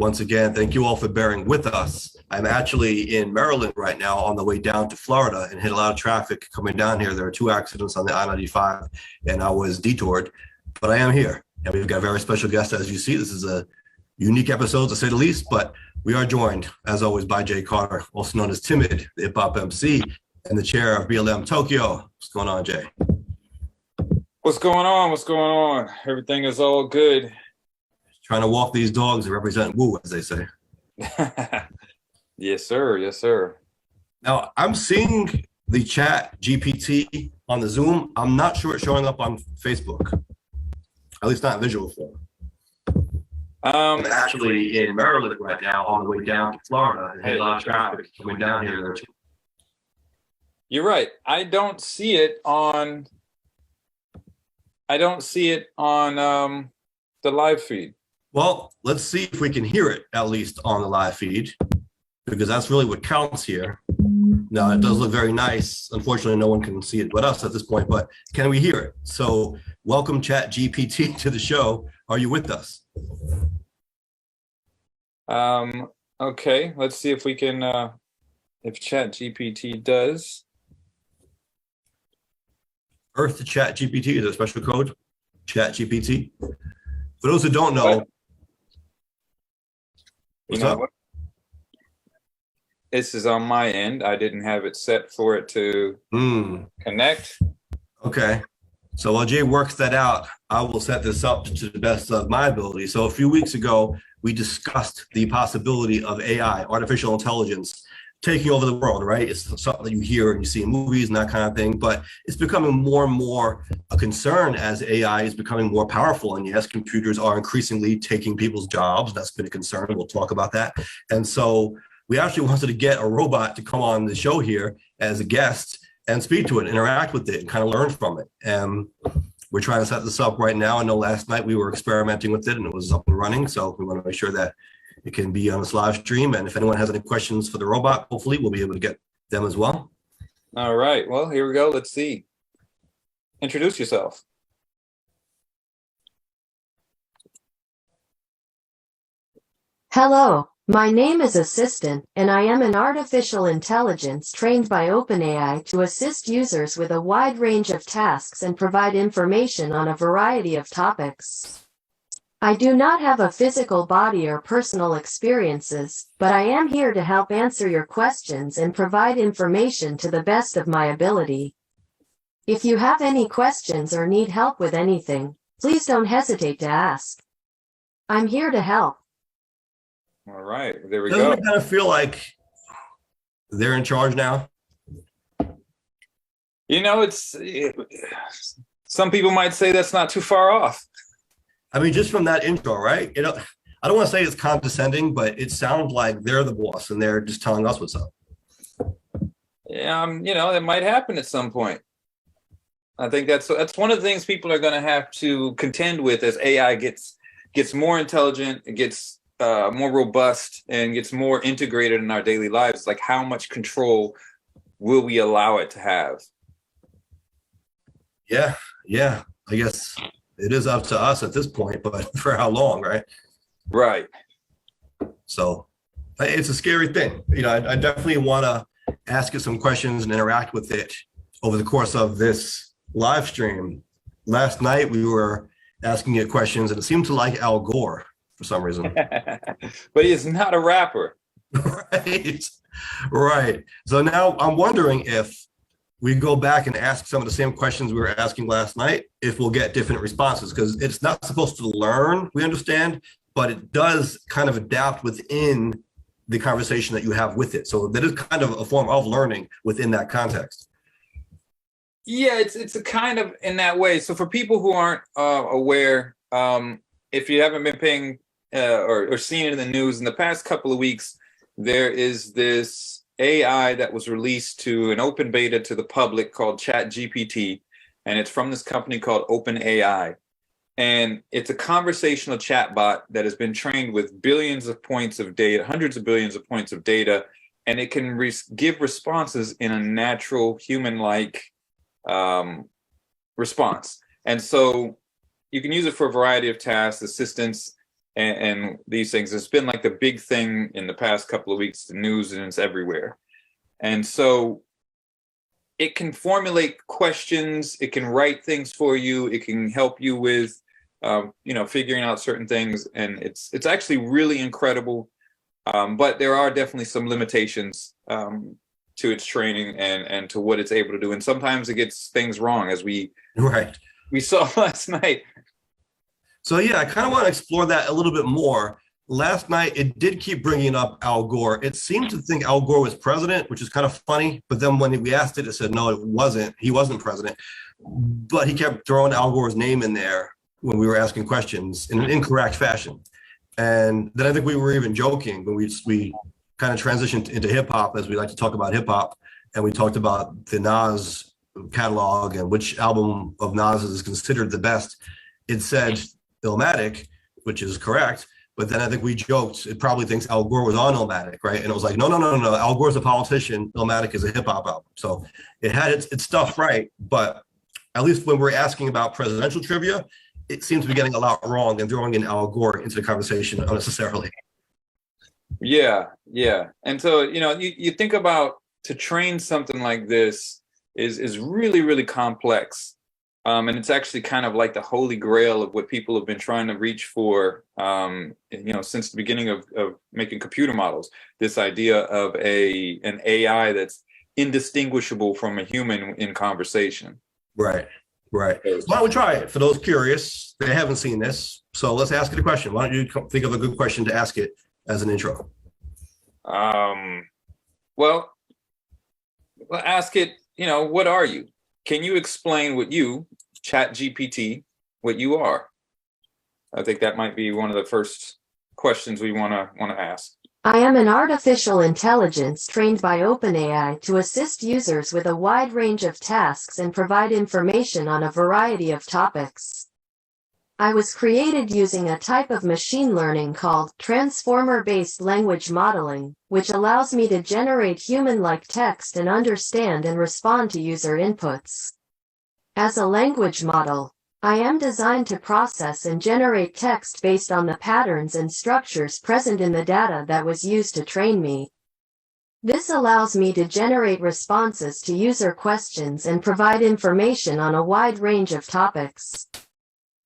Once again, thank you all for bearing with us. I'm actually in Maryland right now on the way down to Florida and hit a lot of traffic coming down here. There are 2 accidents on the I-95 and I was detoured, but I am here. And we've got a very special guest, as you see. This is a unique episode, to say the least, but we are joined, as always, by Jay Carter, also known as Timid, the hip-hop MC, and the chair of BLM Tokyo. What's going on, Jay? What's going on? What's going on? Everything is all good. Trying to walk these dogs and represent Woo, as they say. Yes, sir. Yes, sir. Now, I'm seeing the Chat GPT on the Zoom. I'm not sure it's showing up on Facebook, at least not in visual form. I'm actually in Maryland right now on the way down to Florida and had a lot of traffic coming down here. You're right. I don't see it on the live feed. Well, let's see if we can hear it, at least on the live feed, because that's really what counts here. Now, it does look very nice. Unfortunately, no one can see it but us at this point, but can we hear it? So welcome, Chat GPT, to the show. Are you with us? Okay, let's see if we can, if Chat GPT does. Earth to Chat GPT is a special code, Chat GPT. For those who don't know, what's up? What? This is on my end. I didn't have it set for it to connect. Okay. So while Jay works that out, I will set this up to the best of my ability. So a few weeks ago, we discussed the possibility of AI, artificial intelligence, taking over the world, right? It's something that you hear and you see in movies and that kind of thing, but it's becoming more and more a concern as AI is becoming more powerful. And yes, computers are increasingly taking people's jobs. That's been a concern. We'll talk about that. And so we actually wanted to get a robot to come on the show here as a guest and speak to it, interact with it, and kind of learn from it. And we're trying to set this up right now. I know last night we were experimenting with it and it was up and running. So we want to make sure that it can be on this live stream. And if anyone has any questions for the robot, hopefully we'll be able to get them as well. All right. Well, here we go. Let's see. Introduce yourself. Hello, my name is Assistant, and I am an artificial intelligence trained by OpenAI to assist users with a wide range of tasks and provide information on a variety of topics. I do not have a physical body or personal experiences, but I am here to help answer your questions and provide information to the best of my ability. If you have any questions or need help with anything, please don't hesitate to ask. I'm here to help. All right, there we go. Doesn't it kind of feel like they're in charge now? You know, some people might say that's not too far off. I mean, just from that intro, right? You know, I don't want to say it's condescending, but it sounds like they're the boss and they're just telling us what's up. Yeah, you know, it might happen at some point. I think that's one of the things people are going to have to contend with as AI gets more intelligent, it gets more robust, and gets more integrated in our daily lives. Like, how much control will we allow it to have? Yeah, I guess it is up to us at this point, but for how long, right? Right. So it's a scary thing. You know, I definitely want to ask it some questions and interact with it over the course of this live stream. Last night, we were asking it questions, and it seemed to like Al Gore for some reason. But he's not a rapper. Right. So now I'm wondering if we go back and ask some of the same questions we were asking last night, if we'll get different responses, because it's not supposed to learn, we understand, but it does kind of adapt within the conversation that you have with it. So that is kind of a form of learning within that context. Yeah, it's a kind of in that way. So for people who aren't aware, if you haven't been paying or seen it in the news in the past couple of weeks, there is this AI that was released to an open beta to the public called Chat GPT, and it's from this company called OpenAI. And it's a conversational chatbot that has been trained with billions of points of data, hundreds of billions of points of data, and it can give responses in a natural human-like response. And so you can use it for a variety of tasks, assistance. and these things. It's been like the big thing in the past couple of weeks, the news, and it's everywhere. And so it can formulate questions, it can write things for you, it can help you with figuring out certain things, and it's actually really incredible. But there are definitely some limitations to its training and to what it's able to do. And sometimes it gets things wrong, as we saw last night. So yeah, I kind of want to explore that a little bit more. Last night, it did keep bringing up Al Gore. It seemed to think Al Gore was president, which is kind of funny. But then when we asked it, it said, no, it wasn't. He wasn't president. But he kept throwing Al Gore's name in there when we were asking questions in an incorrect fashion. And then I think we were even joking when we kind of transitioned into hip hop, as we like to talk about hip hop. And we talked about the Nas catalog and which album of Nas is considered the best. It said Illmatic, which is correct. But then I think we joked, it probably thinks Al Gore was on Illmatic, right? And it was like, no. Al Gore's a politician. Illmatic is a hip hop album. So it had its stuff right. But at least when we're asking about presidential trivia, it seems to be getting a lot wrong and throwing in Al Gore into the conversation unnecessarily. Yeah. And so, you think about, to train something like this is really, really complex. And it's actually kind of like the holy grail of what people have been trying to reach for, since the beginning of making computer models. This idea of an AI that's indistinguishable from a human in conversation. Right. So why don't we try it? For those curious, they haven't seen this. So let's ask it a question. Why don't you think of a good question to ask it as an intro? Well, ask it, what are you? Can you explain what you, Chat GPT, what you are? I think that might be one of the first questions we want to ask. I am an artificial intelligence trained by OpenAI to assist users with a wide range of tasks and provide information on a variety of topics. I was created using a type of machine learning called transformer-based language modeling, which allows me to generate human-like text and understand and respond to user inputs. As a language model, I am designed to process and generate text based on the patterns and structures present in the data that was used to train me. This allows me to generate responses to user questions and provide information on a wide range of topics.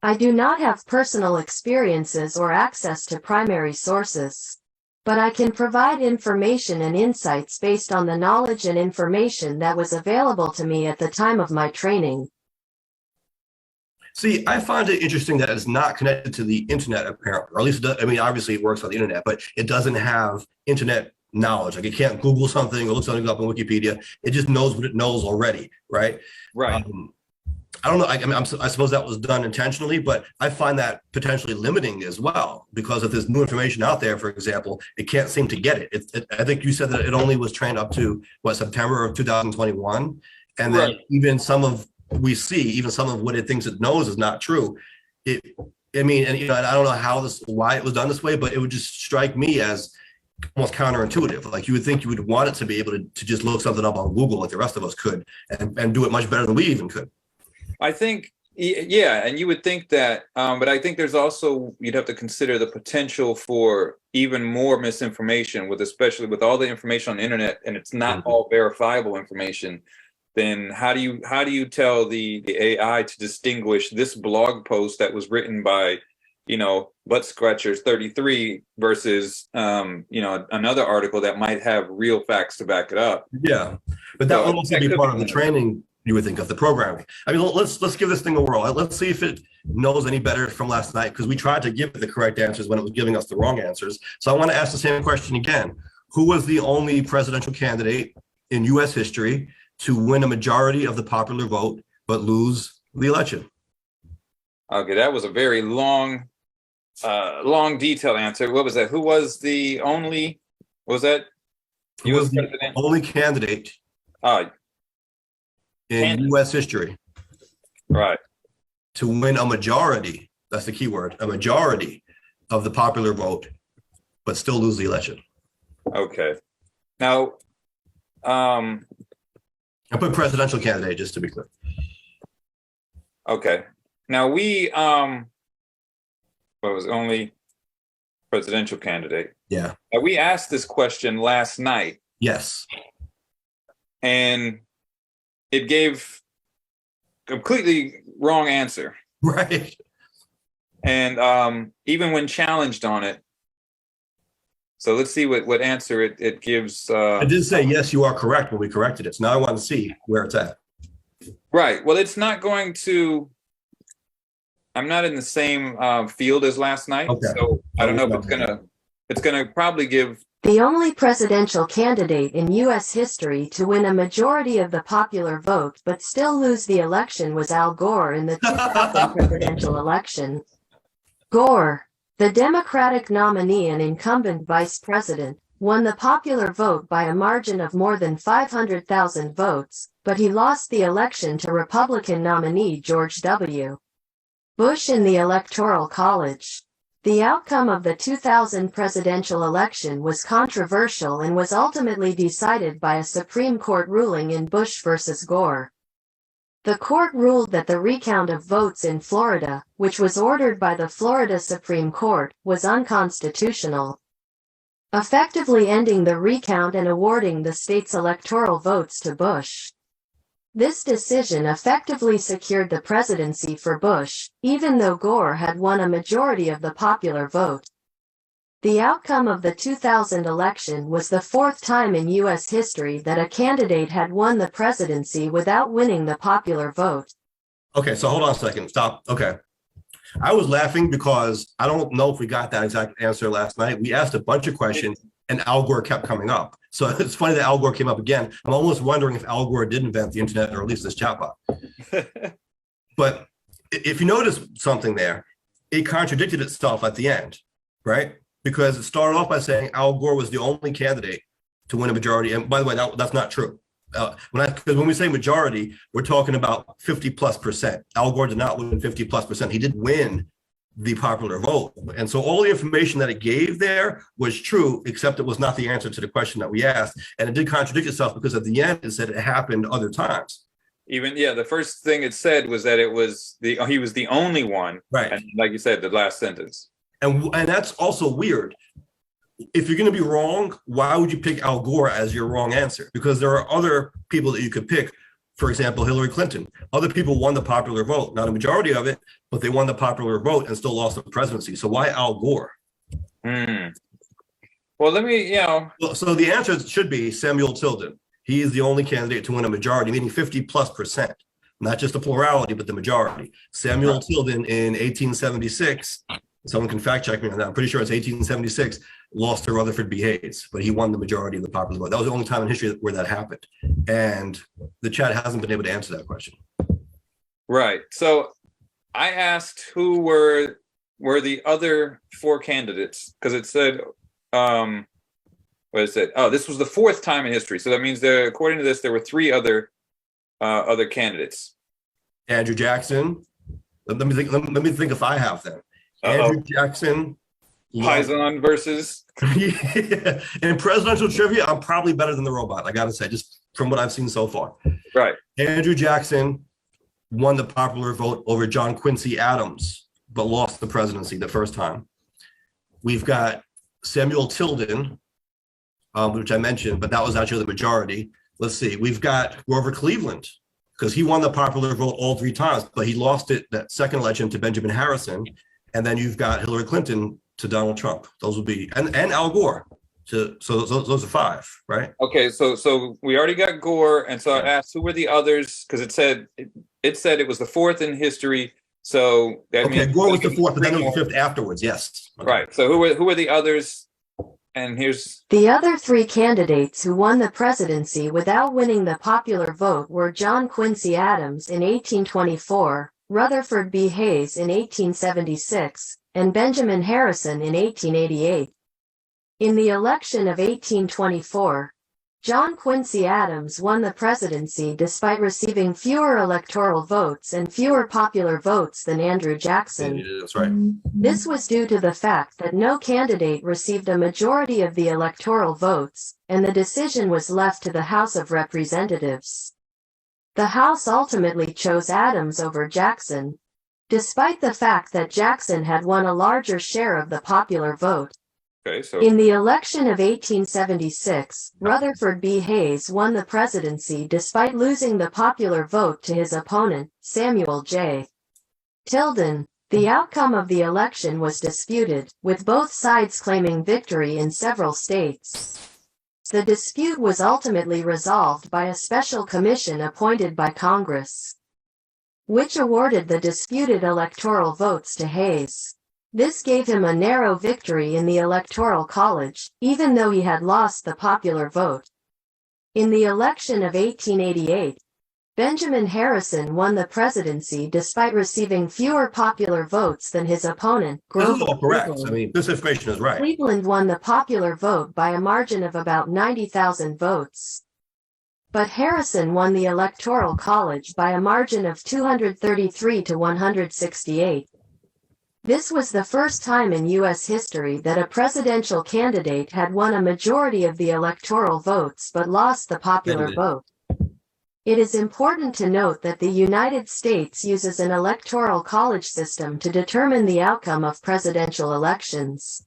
I do not have personal experiences or access to primary sources, but I can provide information and insights based on the knowledge and information that was available to me at the time of my training. See, I find it interesting that it's not connected to the internet, apparently, or at least, obviously it works on the internet, but it doesn't have internet knowledge. Like it can't Google something or look something up on Wikipedia. It just knows what it knows already, right? Right. I don't know. I suppose that was done intentionally, but I find that potentially limiting as well, because if there's new information out there, for example, it can't seem to get it. I think you said that it only was trained up to September of 2021, and then even some of what it thinks it knows is not true. I don't know why it was done this way, but it would just strike me as almost counterintuitive. Like you would think you would want it to be able to just look something up on Google like the rest of us could, and do it much better than we even could. I think, yeah, and you would think that, but I think there's also, you'd have to consider the potential for even more misinformation, especially with all the information on the internet, and it's not all verifiable information. Then how do you tell the AI to distinguish this blog post that was written by, Butt Scratchers 33 versus, another article that might have real facts to back it up? Yeah, but that would also be part of the training, you would think, of the programming. I mean, let's give this thing a whirl. Let's see if it knows any better from last night, because we tried to give it the correct answers when it was giving us the wrong answers. So I want to ask the same question again. Who was the only presidential candidate in U.S. history to win a majority of the popular vote but lose the election? Okay, that was a very long, detailed answer. What was that? Who was the only? Was that? Who was the only candidate in U.S. history, right, to win a majority? That's the key word. A majority of the popular vote, but still lose the election. Okay. Now, I put presidential candidate just to be clear. Okay. Now we what was only presidential candidate. Yeah. And we asked this question last night, Yes. and it gave completely wrong answer. Right. And even when challenged on it. So let's see what answer it gives. I did say, yes, you are correct when we corrected it. So now I want to see where it's at. Right. Well, it's not going to. I'm not in the same field as last night, Okay. so I don't know if it's gonna. It's gonna probably give. The only presidential candidate in U.S. history to win a majority of the popular vote but still lose the election was Al Gore in the 2000 presidential election. Gore, the Democratic nominee and incumbent vice president, won the popular vote by a margin of more than 500,000 votes, but he lost the election to Republican nominee George W. Bush in the Electoral College. The outcome of the 2000 presidential election was controversial and was ultimately decided by a Supreme Court ruling in Bush versus Gore. The court ruled that the recount of votes in Florida, which was ordered by the Florida Supreme Court, was unconstitutional, effectively ending the recount and awarding the state's electoral votes to Bush. This decision effectively secured the presidency for Bush, even though Gore had won a majority of the popular vote. The outcome of the 2000 election was the fourth time in U.S. history that a candidate had won the presidency without winning the popular vote. Okay, so hold on a second. Stop. Okay. I was laughing because I don't know if we got that exact answer last night. We asked a bunch of questions and Al Gore kept coming up. So it's funny that Al Gore came up again. I'm almost wondering if Al Gore did invent the internet or at least this chatbot. But if you notice something there, it contradicted itself at the end, right? Because it started off by saying Al Gore was the only candidate to win a majority. And by the way, that's not true. Because when we say majority, we're talking about 50+%. Al Gore did not win 50+%. He did win the popular vote. And so all the information that it gave there was true, except it was not the answer to the question that we asked. And it did contradict itself because at the end it said it happened other times. Even, yeah, the first thing it said was that he was the only one. Right. And like you said, the last sentence. And that's also weird. If you're going to be wrong, why would you pick Al Gore as your wrong answer? Because there are other people that you could pick. For example, Hillary Clinton. Other people won the popular vote, not a majority of it, but they won the popular vote and still lost the presidency. So why Al Gore? Well, let me, Well, so the answer should be Samuel Tilden. He is the only candidate to win a majority, meaning 50+%. Not just the plurality, but the majority. Samuel Tilden in 1876, someone can fact check me on that, I'm pretty sure it's 1876, lost to Rutherford B. Hayes, but he won the majority of the popular vote. That was the only time in history where that happened. And the chat hasn't been able to answer that question. Right. So I asked who were the other four candidates, because it said, what is it? Oh, this was the fourth time in history. So that means according to this, there were three other candidates. Andrew Jackson. Let me think if I have them. Andrew Jackson. Paisan versus. Yeah. In presidential trivia, I'm probably better than the robot, I gotta say, just from what I've seen so far. Right. Andrew Jackson won the popular vote over John Quincy Adams, but lost the presidency the first time. We've got Samuel Tilden, which I mentioned, but that was actually the majority. Let's see, we've got Grover Cleveland, because he won the popular vote all three times, but he lost it that second election to Benjamin Harrison. And then you've got Hillary Clinton to Donald Trump. Those would be, and Al Gore. So those are five, right? Okay, so we already got Gore, and so I asked who were the others, because it said it was the fourth in history. So that means Gore was the fourth, but then it was the fifth afterwards. Yes. Okay. Right. So who were the others? And here's the other three candidates who won the presidency without winning the popular vote were John Quincy Adams in 1824, Rutherford B. Hayes in 1876, and Benjamin Harrison in 1888. In the election of 1824, John Quincy Adams won the presidency despite receiving fewer electoral votes and fewer popular votes than Andrew Jackson. That's right. This was due to the fact that no candidate received a majority of the electoral votes, and the decision was left to the House of Representatives. The House ultimately chose Adams over Jackson. Despite the fact that Jackson had won a larger share of the popular vote, Okay, so In the election of 1876, Rutherford B. Hayes won the presidency despite losing the popular vote to his opponent, Samuel J. Tilden. The outcome of the election was disputed, with both sides claiming victory in several states. The dispute was ultimately resolved by a special commission appointed by Congress, which awarded the disputed electoral votes to Hayes. This gave him a narrow victory in the Electoral College, even though he had lost the popular vote. In the election of 1888, Benjamin Harrison won the presidency despite receiving fewer popular votes than his opponent, This is Grover all correct. Cleveland. I mean, this information is right. Cleveland won the popular vote by a margin of about 90,000 votes. But Harrison won the Electoral College by a margin of 233 to 168. This was the first time in U.S. history that a presidential candidate had won a majority of the electoral votes but lost the popular vote. It is important to note that the United States uses an electoral college system to determine the outcome of presidential elections.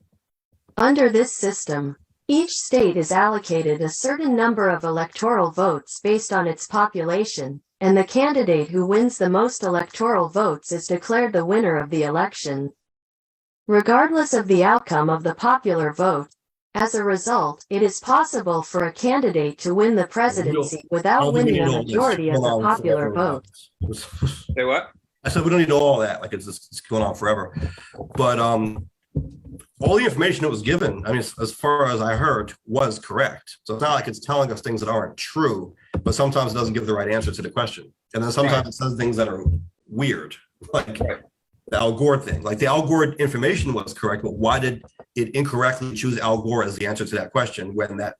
Under this system, each state is allocated a certain number of electoral votes based on its population, and the candidate who wins the most electoral votes is declared the winner of the election, regardless of the outcome of the popular vote. As a result, it is possible for a candidate to win the presidency without winning a majority of the popular vote. say what? I said we don't need to know all that. Like it's going on forever. But all the information that was given, I mean, as far as I heard, was correct. So it's not like it's telling us things that aren't true, but sometimes it doesn't give the right answer to the question. And then sometimes it says things that are weird, like the Al Gore thing. Like the Al Gore information was correct, but why did it incorrectly choose Al Gore as the answer to that question when that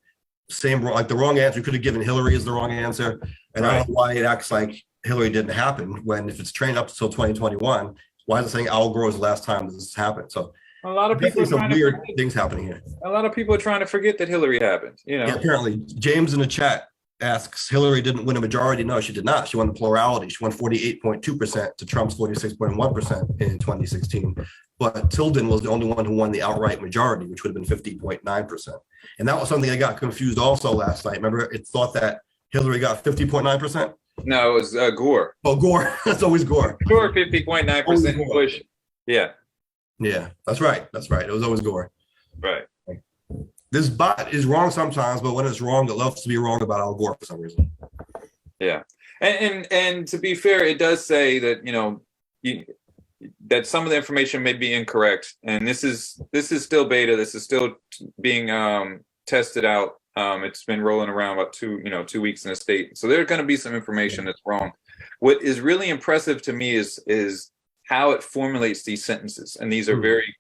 same, like the wrong answer could have given Hillary is the wrong answer. And I don't know why it acts like Hillary didn't happen when if it's trained up until 2021, why is it saying Al Gore was the last time this happened? So a lot of people are some trying weird things happening here. A lot of people are trying to forget that Hillary happened. You know, Yeah, apparently James in the chat asks Hillary didn't win a majority. No, she did not. She won the plurality. She won 48.2% to Trump's 46.1% in 2016. But Tilden was the only one who won the outright majority, which would have been 50.9%. And that was something I got confused also last night. Remember, it thought that Hillary got 50.9%. no, it was Gore. Oh, Gore. That's always Gore. Gore 50.9%. Bush. Yeah. Yeah, that's right. That's right. It was always Gore. Right. This bot is wrong sometimes, but when it's wrong, it loves to be wrong about Al Gore for some reason. Yeah. And to be fair, it does say that, you know, that some of the information may be incorrect. And this is still beta. This is still being tested out. It's been rolling around about 2 weeks in the state. So there's going to be some information that's wrong. What is really impressive to me is how it formulates these sentences. And these are very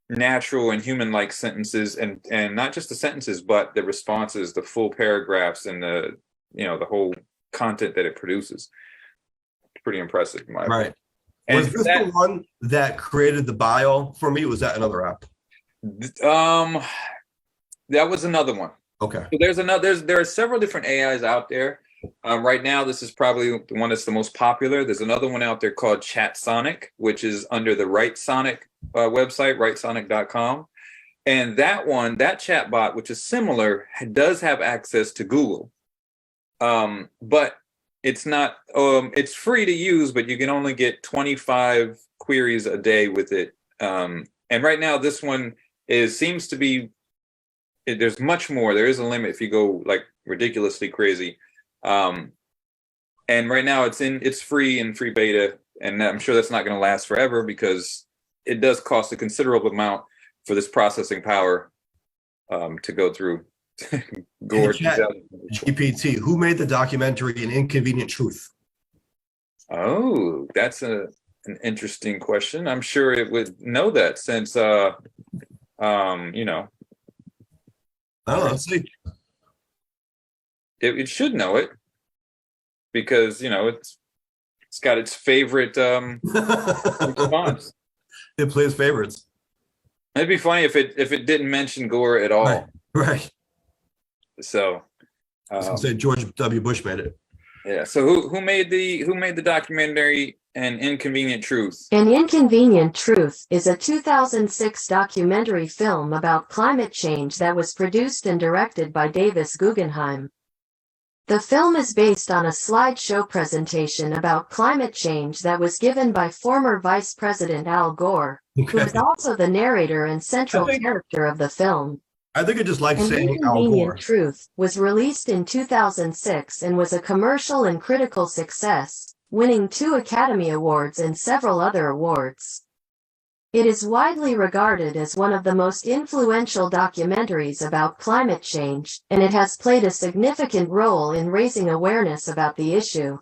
natural and human-like sentences, and not just the sentences, but the responses, the full paragraphs, and the whole content that it produces. Pretty impressive, in my opinion. And was this the one that created the bio for me? Was that another app? That was another one. Okay. So there are several different AIs out there. Right now, this is probably the one that's the most popular. There's another one out there called ChatSonic, which is under the WriteSonic website, writesonic.com. And that chatbot, which is similar, does have access to Google. But it's not, it's free to use, but you can only get 25 queries a day with it. And right now, this one seems to be, there's much more. There is a limit if you go like ridiculously crazy. And right now it's free and free beta, and I'm sure that's not going to last forever because it does cost a considerable amount for this processing power to go through. George GPT, who made the documentary An Inconvenient Truth? Oh, that's an interesting question. I'm sure it would know that since I don't know. Let's see. It should know it because it's got its favorite response. It plays favorites. It'd be funny if it didn't mention Gore at all. Right. So I was gonna say George W. Bush made it. Yeah. So who made the documentary An Inconvenient Truth? An Inconvenient Truth is a 2006 documentary film about climate change that was produced and directed by Davis Guggenheim. The film is based on a slideshow presentation about climate change that was given by former Vice President Al Gore, who is also the narrator and central character of the film. I think I just like An saying Al Gore. Inconvenient Truth was released in 2006 and was a commercial and critical success, winning 2 Academy Awards and several other awards. It is widely regarded as one of the most influential documentaries about climate change, and it has played a significant role in raising awareness about the issue.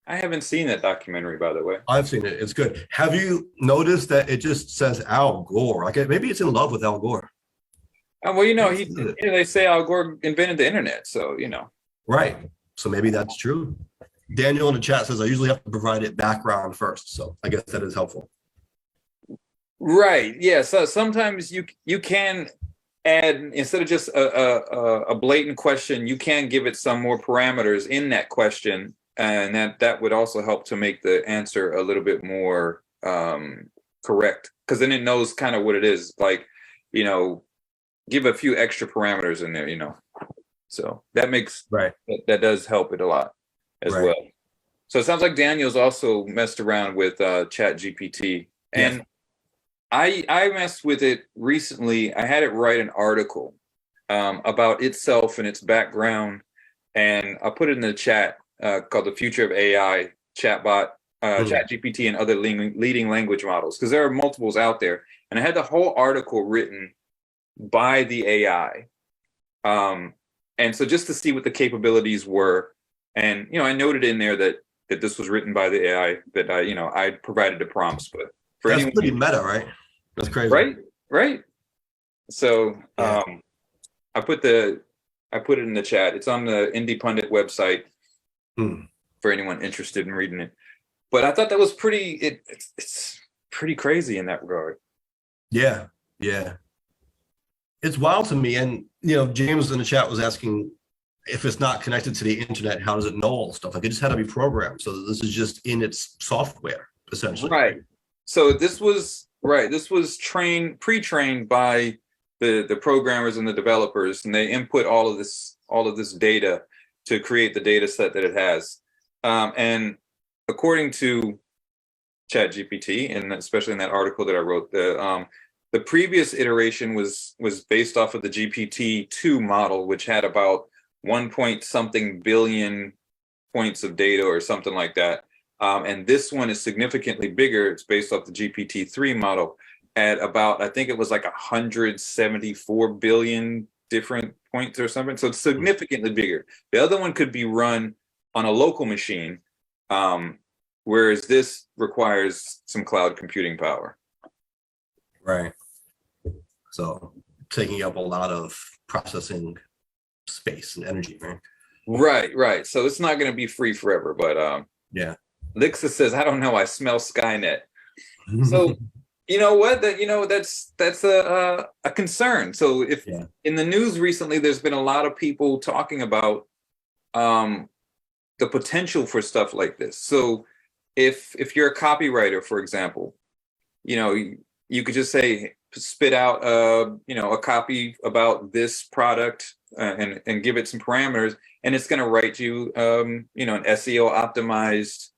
I haven't seen that documentary, by the way. I've seen it. It's good. Have you noticed that it just says Al Gore? Like maybe it's in love with Al Gore. Well, they say Al Gore invented the internet, so Right. So maybe that's true. Daniel in the chat says I usually have to provide it background first, so I guess that is helpful. Right. Yeah. So sometimes you can add, instead of just a blatant question, you can give it some more parameters in that question, and that would also help to make the answer a little bit more correct, because then it knows kind of what it is. Like, give a few extra parameters in there, So that makes that does help it a lot as well. So it sounds like Daniel's also messed around with Chat GPT, and yes. I messed with it recently. I had it write an article about itself and its background, and I put it in the chat called "The Future of AI," chatbot, Chat GPT, and other leading language models, because there are multiples out there. And I had the whole article written by the AI, and so just to see what the capabilities were, and I noted in there that this was written by the AI, that I provided the prompts, but for that's anyone, pretty meta, right? That's crazy. Right. So I put it in the chat. It's on the Indie Pundit website for anyone interested in reading it. But I thought that was it's pretty crazy in that regard. Yeah. It's wild to me. And James in the chat was asking, if it's not connected to the internet, how does it know all stuff? Like it just had to be programmed. So this is just in its software, essentially. Right. So this was pre-trained by the programmers and the developers, and they input all of this data to create the data set that it has. And according to Chat GPT, and especially in that article that I wrote, the previous iteration was based off of the GPT-2 model, which had about 1 point something billion points of data or something like that. And this one is significantly bigger. It's based off the GPT-3 model at about, I think it was like 174 billion different points or something. So it's significantly bigger. The other one could be run on a local machine, whereas this requires some cloud computing power. Right. So taking up a lot of processing space and energy, right? Right. So it's not going to be free forever, but yeah. Lixa says, I don't know, I smell Skynet. So you know what? That's a concern. So if in the news recently, there's been a lot of people talking about the potential for stuff like this. So if you're a copywriter, for example, you could just say, spit out a copy about this product and give it some parameters, and it's going to write you an SEO optimized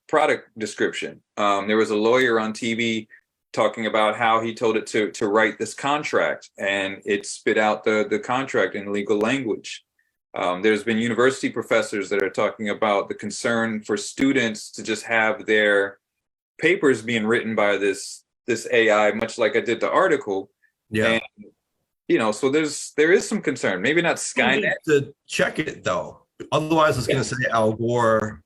product description. There was a lawyer on TV talking about how he told it to write this contract, and it spit out the contract in legal language. There's been university professors that are talking about the concern for students to just have their papers being written by this AI, much like I did the article. Yeah. And, so there is some concern. Maybe not Skynet. You need to check it though. Otherwise, it's going to say Al Gore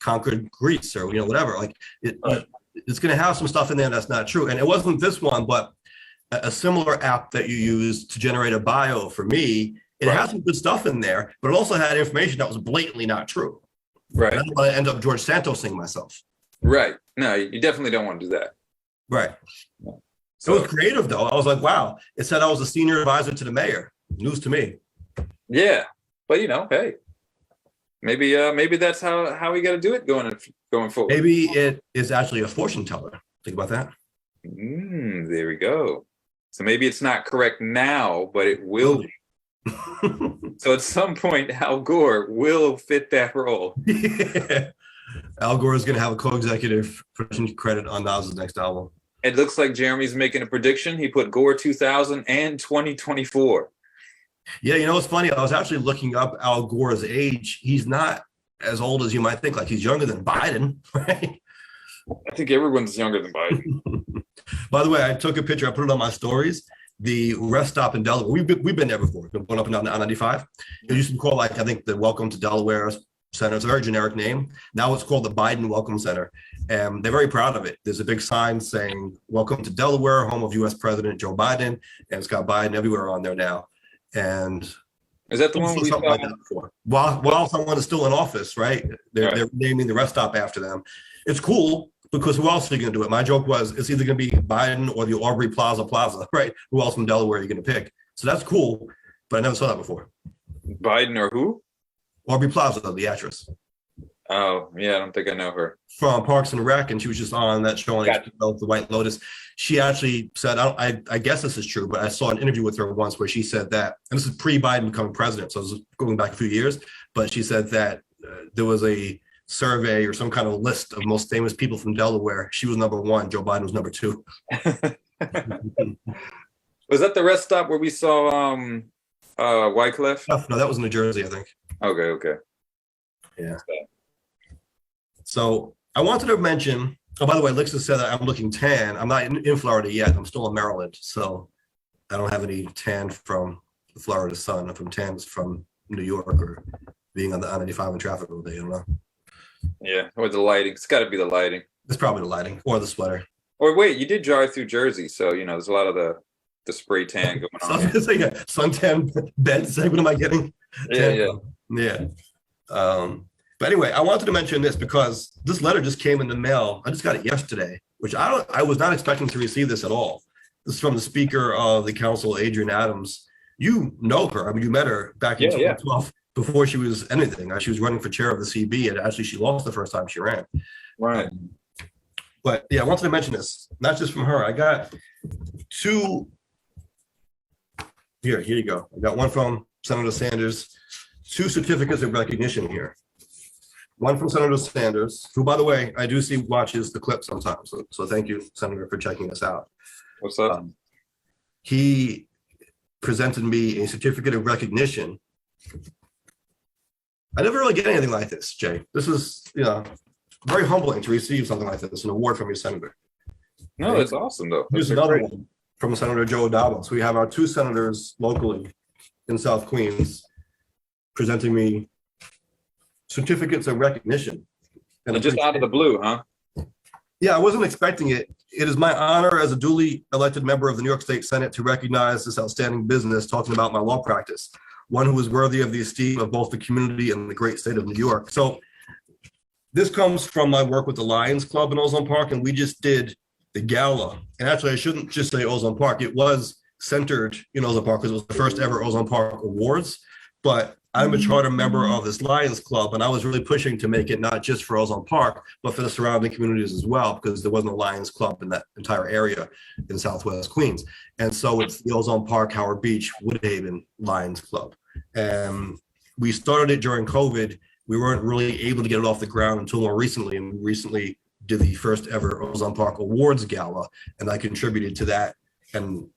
conquered Greece or whatever. Like it's going to have some stuff in there that's not true. And it wasn't this one, but a similar app that you use to generate a bio for me. It has some good stuff in there, but it also had information that was blatantly not true. Right. And I don't want to end up George Santos myself. Right. No, you definitely don't want to do that. Right. So it was creative though. I was like, wow. It said I was a senior advisor to the mayor. News to me. Yeah. But hey. maybe that's how we got to do it going forward. Maybe it is actually a fortune teller. Think about that. There we go. So maybe it's not correct now, but it will be. So at some point, Al Gore will fit that role. Yeah. Al Gore is going to have a co-executive production credit on Nas's next album. It looks like Jeremy's making a prediction. He put Gore 2000 and 2024. Yeah, you know what's funny? I was actually looking up Al Gore's age. He's not as old as you might think. Like, he's younger than Biden, right? I think everyone's younger than Biden. By the way, I took a picture. I put it on my stories. The rest stop in Delaware. We've been there before. We've been going up and down the I-95. It used to be called, like, I think, the Welcome to Delaware Center. It's a very generic name. Now it's called the Biden Welcome Center. And they're very proud of it. There's a big sign saying, "Welcome to Delaware, home of U.S. President Joe Biden." And it's got Biden everywhere on there now. And is that the one we saw? Like that before. While someone is still in office, right? They're naming the rest stop after them. It's cool, because who else are you going to do it? My joke was, it's either going to be Biden or the Aubrey Plaza, right? Who else from Delaware are you going to pick? So that's cool, but I never saw that before. Biden or who? Aubrey Plaza, the actress. Oh, yeah, I don't think I know her. From Parks and Rec, and she was just on that show on HBO, The White Lotus. She actually said, I guess this is true, but I saw an interview with her once where she said that, and this is pre-Biden becoming president, so this is going back a few years, but she said that there was a survey or some kind of list of most famous people from Delaware. She was number one. Joe Biden was number two. Was that the rest stop where we saw Wycliffe? No, that was in New Jersey, I think. Okay. Yeah. So I wanted to mention, oh, by the way, Lixa said that I'm looking tan. I'm not in Florida yet. I'm still in Maryland. So I don't have any tan from the Florida sun. I'm from tans from New York or being on the I-95 in traffic all day. I don't know. Yeah, or the lighting. It's got to be the lighting. It's probably the lighting or the sweater. Or wait, you did drive through Jersey. So, there's a lot of the spray tan going on. I was going to say, yeah, suntan beds. What am I getting? Yeah. But anyway, I wanted to mention this because this letter just came in the mail. I just got it yesterday, which I was not expecting to receive this at all. This is from the Speaker of the Council, Adrienne Adams. You know her. I mean, you met her back in 2012 before she was anything. She was running for chair of the CB, and actually she lost the first time she ran. Right. But yeah, I wanted to mention this, not just from her. I got two. Here you go. I got one from Senator Sanders, two certificates of recognition here. One from Senator Sanders, who, by the way, I do see watches the clip sometimes. So thank you, Senator, for checking this out. What's up? He presented me a certificate of recognition. I never really get anything like this, Jay. This is, very humbling to receive something like this, an award from your senator. No, that's awesome, though. Here's another one from Senator Joe Dabo. So we have our two senators locally in South Queens presenting me certificates of recognition. And just out of the blue, huh? Yeah, I wasn't expecting it. It is my honor as a duly elected member of the New York State Senate to recognize this outstanding business talking about my law practice, one who is worthy of the esteem of both the community and the great state of New York. So this comes from my work with the Lions Club in Ozone Park, and we just did the gala. And actually, I shouldn't just say Ozone Park. It was centered in Ozone Park because it was the first ever Ozone Park Awards. But I'm a charter member of this Lions Club, and I was really pushing to make it not just for Ozone Park, but for the surrounding communities as well, because there wasn't a Lions Club in that entire area in Southwest Queens. And so it's the Ozone Park, Howard Beach, Woodhaven Lions Club. And we started it during COVID. We weren't really able to get it off the ground until more recently, and we recently did the first ever Ozone Park Awards Gala, and I contributed to that. And,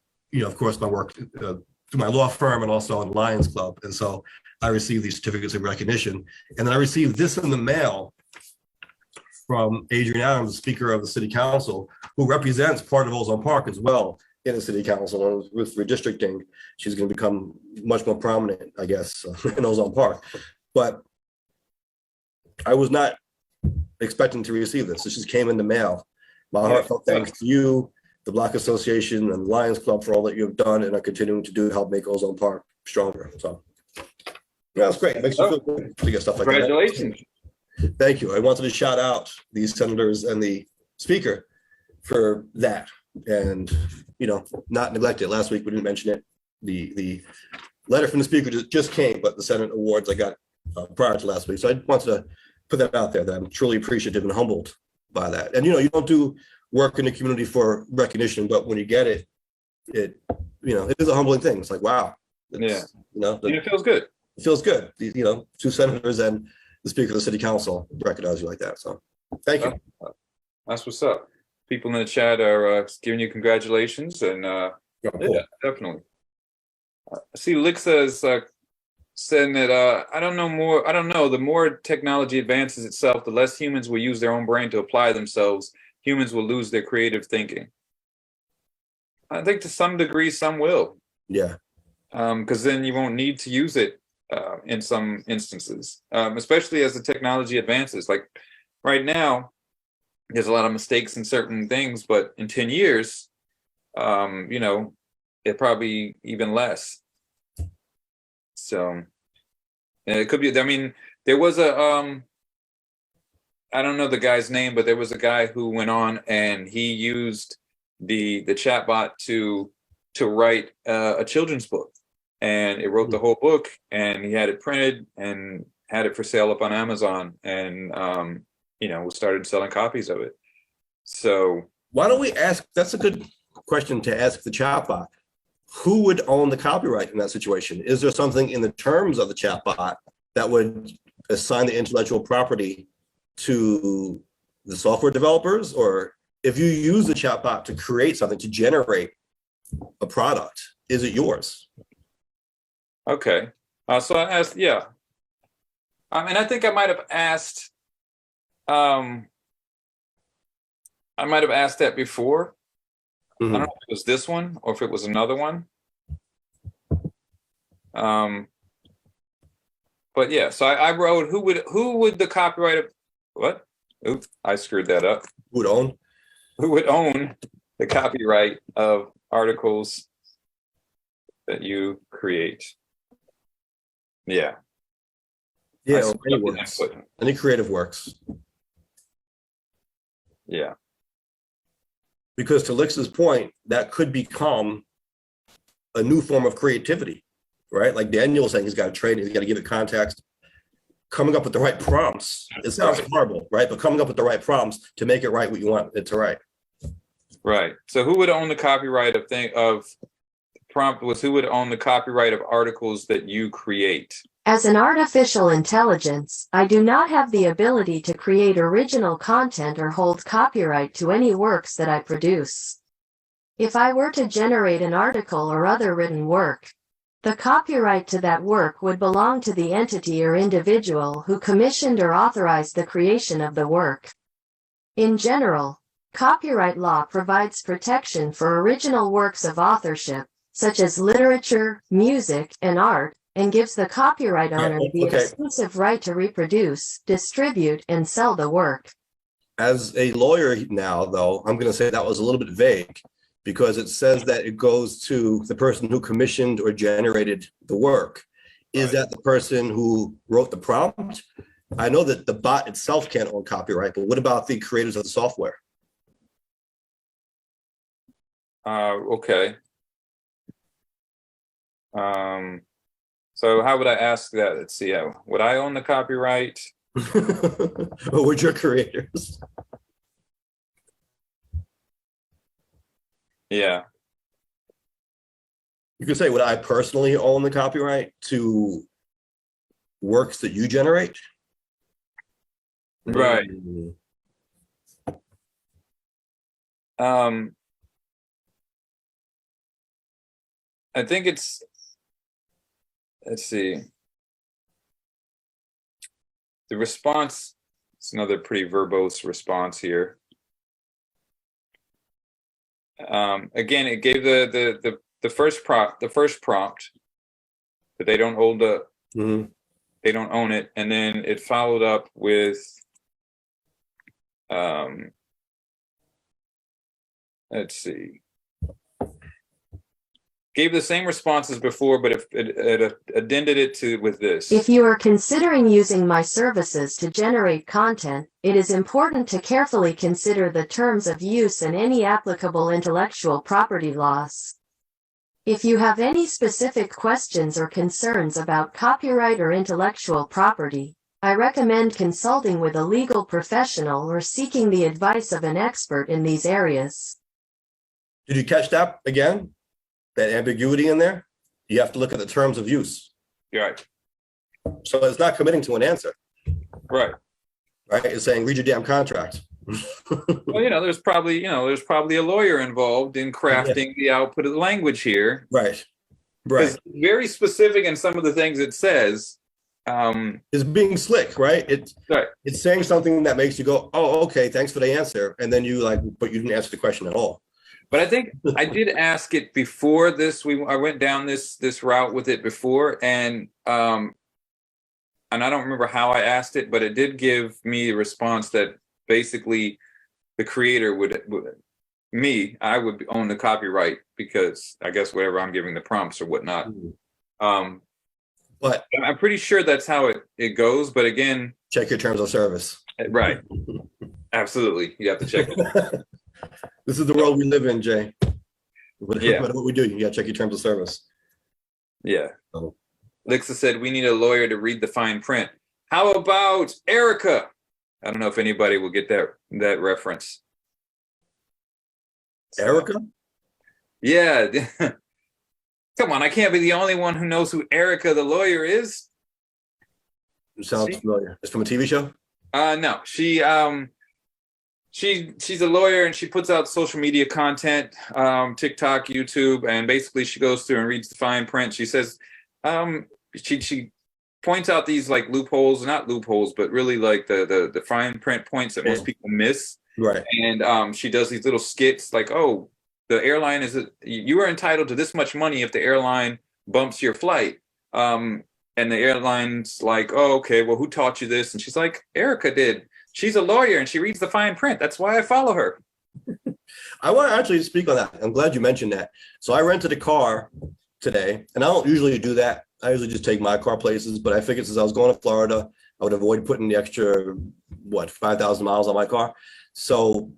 of course, my work through my law firm and also in Lions Club. And so I received these certificates of recognition. And then I received this in the mail from Adrienne Adams, the Speaker of the City Council, who represents part of Ozone Park as well in the City Council. And with redistricting, she's going to become much more prominent, I guess, in Ozone Park. But I was not expecting to receive this. This just came in the mail. My heartfelt thanks to you, the Block Association, and the Lions Club for all that you have done and are continuing to do to help make Ozone Park stronger. So, yeah, that's great. It makes you feel good to get stuff like that. Congratulations. Thank you. I wanted to shout out these senators and the speaker for that, and not neglect it. Last week we didn't mention it. The letter from the speaker just came, but the Senate awards, I got prior to last week. So I wanted to put that out there that I'm truly appreciative and humbled by that. And, you don't do work in the community for recognition, but when you get it, it is a humbling thing. It's like, wow. Yeah. And it feels good. It feels good. 2 senators and the speaker of the city council recognize you like that. So thank you. That's what's up. People in the chat are giving you congratulations, and Cool. yeah, definitely. I see Lixa is saying that I don't know. The more technology advances itself, the less humans will use their own brain to apply themselves. Humans will lose their creative thinking. I think to some degree, some will. Yeah. Because then you won't need to use it in some instances, especially as the technology advances. Like right now, there's a lot of mistakes in certain things, but in 10 years, it probably even less. So it could be. I mean, there was a I don't know the guy's name, but there was a guy who went on and he used the chatbot to write a children's book, and it wrote the whole book, and he had it printed and had it for sale up on Amazon, and started selling copies of it. So why don't we ask? That's a good question to ask the chatbot. Who would own the copyright in that situation? Is there something in the terms of the chatbot that would assign the intellectual property to the software developers? Or if you use the chatbot to create something, to generate a product, is it yours? Okay. So I asked, yeah. I think I might have asked, that before. I don't know if it was this one or if it was another one. But yeah, so I wrote, who would the copyright of, what? Oops, I screwed that up. Who would own the copyright of articles that you create? Yeah. Yeah, any creative works. Yeah. Because to Lix's point, that could become a new form of creativity, right? Like Daniel was saying, he's got to train, he's got to give it context. Coming up with the right prompts. It sounds horrible, right? But coming up with the right prompts to make it write what you want it to write. Right. So who would own the copyright of prompt was who would own the copyright of articles that you create? As an artificial intelligence, I do not have the ability to create original content or hold copyright to any works that I produce. If I were to generate an article or other written work, the copyright to that work would belong to the entity or individual who commissioned or authorized the creation of the work. In general, copyright law provides protection for original works of authorship, such as literature, music, and art, and gives the copyright owner the exclusive right to reproduce, distribute, and sell the work. As a lawyer now, though, I'm going to say that was a little bit vague, because it says that it goes to the person who commissioned or generated the work. Is that the person who wrote the prompt? I know that the bot itself can't own copyright, but what about the creators of the software? Okay. So how would I ask that? Let's see. Would I own the copyright? Or would your creators? Yeah. You could say, would I personally own the copyright to works that you generate? Right. I think it's, let's see. The response, it's another pretty verbose response here. Again, it gave the first prompt, but they don't hold the, they don't own it, and then it followed up with, let's see. Gave the same response as before, but it addended it with this. If you are considering using my services to generate content, it is important to carefully consider the terms of use and any applicable intellectual property laws. If you have any specific questions or concerns about copyright or intellectual property, I recommend consulting with a legal professional or seeking the advice of an expert in these areas. Did you catch that again? That ambiguity in there? You have to look at the terms of use. Right. So it's not committing to an answer, Right. right? It's saying, read your damn contract. Well, there's probably a lawyer involved in crafting the output of the language here. Right. Right. It's very specific in some of the things it says. It's being slick, right? Right. It's saying something that makes you go, oh, okay, thanks for the answer. And then you but you didn't answer the question at all. But I think I did ask it before this. I went down this route with it before, and I don't remember how I asked it, but it did give me a response that basically the creator I would own the copyright, because I guess whatever I'm giving the prompts or whatnot. But I'm pretty sure that's how it goes. But again, check your terms of service. Right. Absolutely. You have to check it. This is the world we live in, Jay. Whatever we do, you got to check your terms of service. Yeah. Oh. Lixa said, we need a lawyer to read the fine print. How about Erica? I don't know if anybody will get that reference. Erica? Yeah. Come on, I can't be the only one who knows who Erica the lawyer is. It sounds familiar. It's from a TV show? No. She's a lawyer, and she puts out social media content, TikTok, YouTube, and basically she goes through and reads the fine print. She says she points out these like loopholes, not loopholes, but really like the fine print points that most people miss. Right. And she does these little skits like, oh, the airline you are entitled to this much money if the airline bumps your flight. And the airline's like, oh, okay, well, who taught you this? And she's like, Erica did. She's a lawyer and she reads the fine print. That's why I follow her. I want to actually speak on that. I'm glad you mentioned that. So I rented a car today, and I don't usually do that. I usually just take my car places, but I figured since I was going to Florida, I would avoid putting the extra, 5,000 miles on my car. So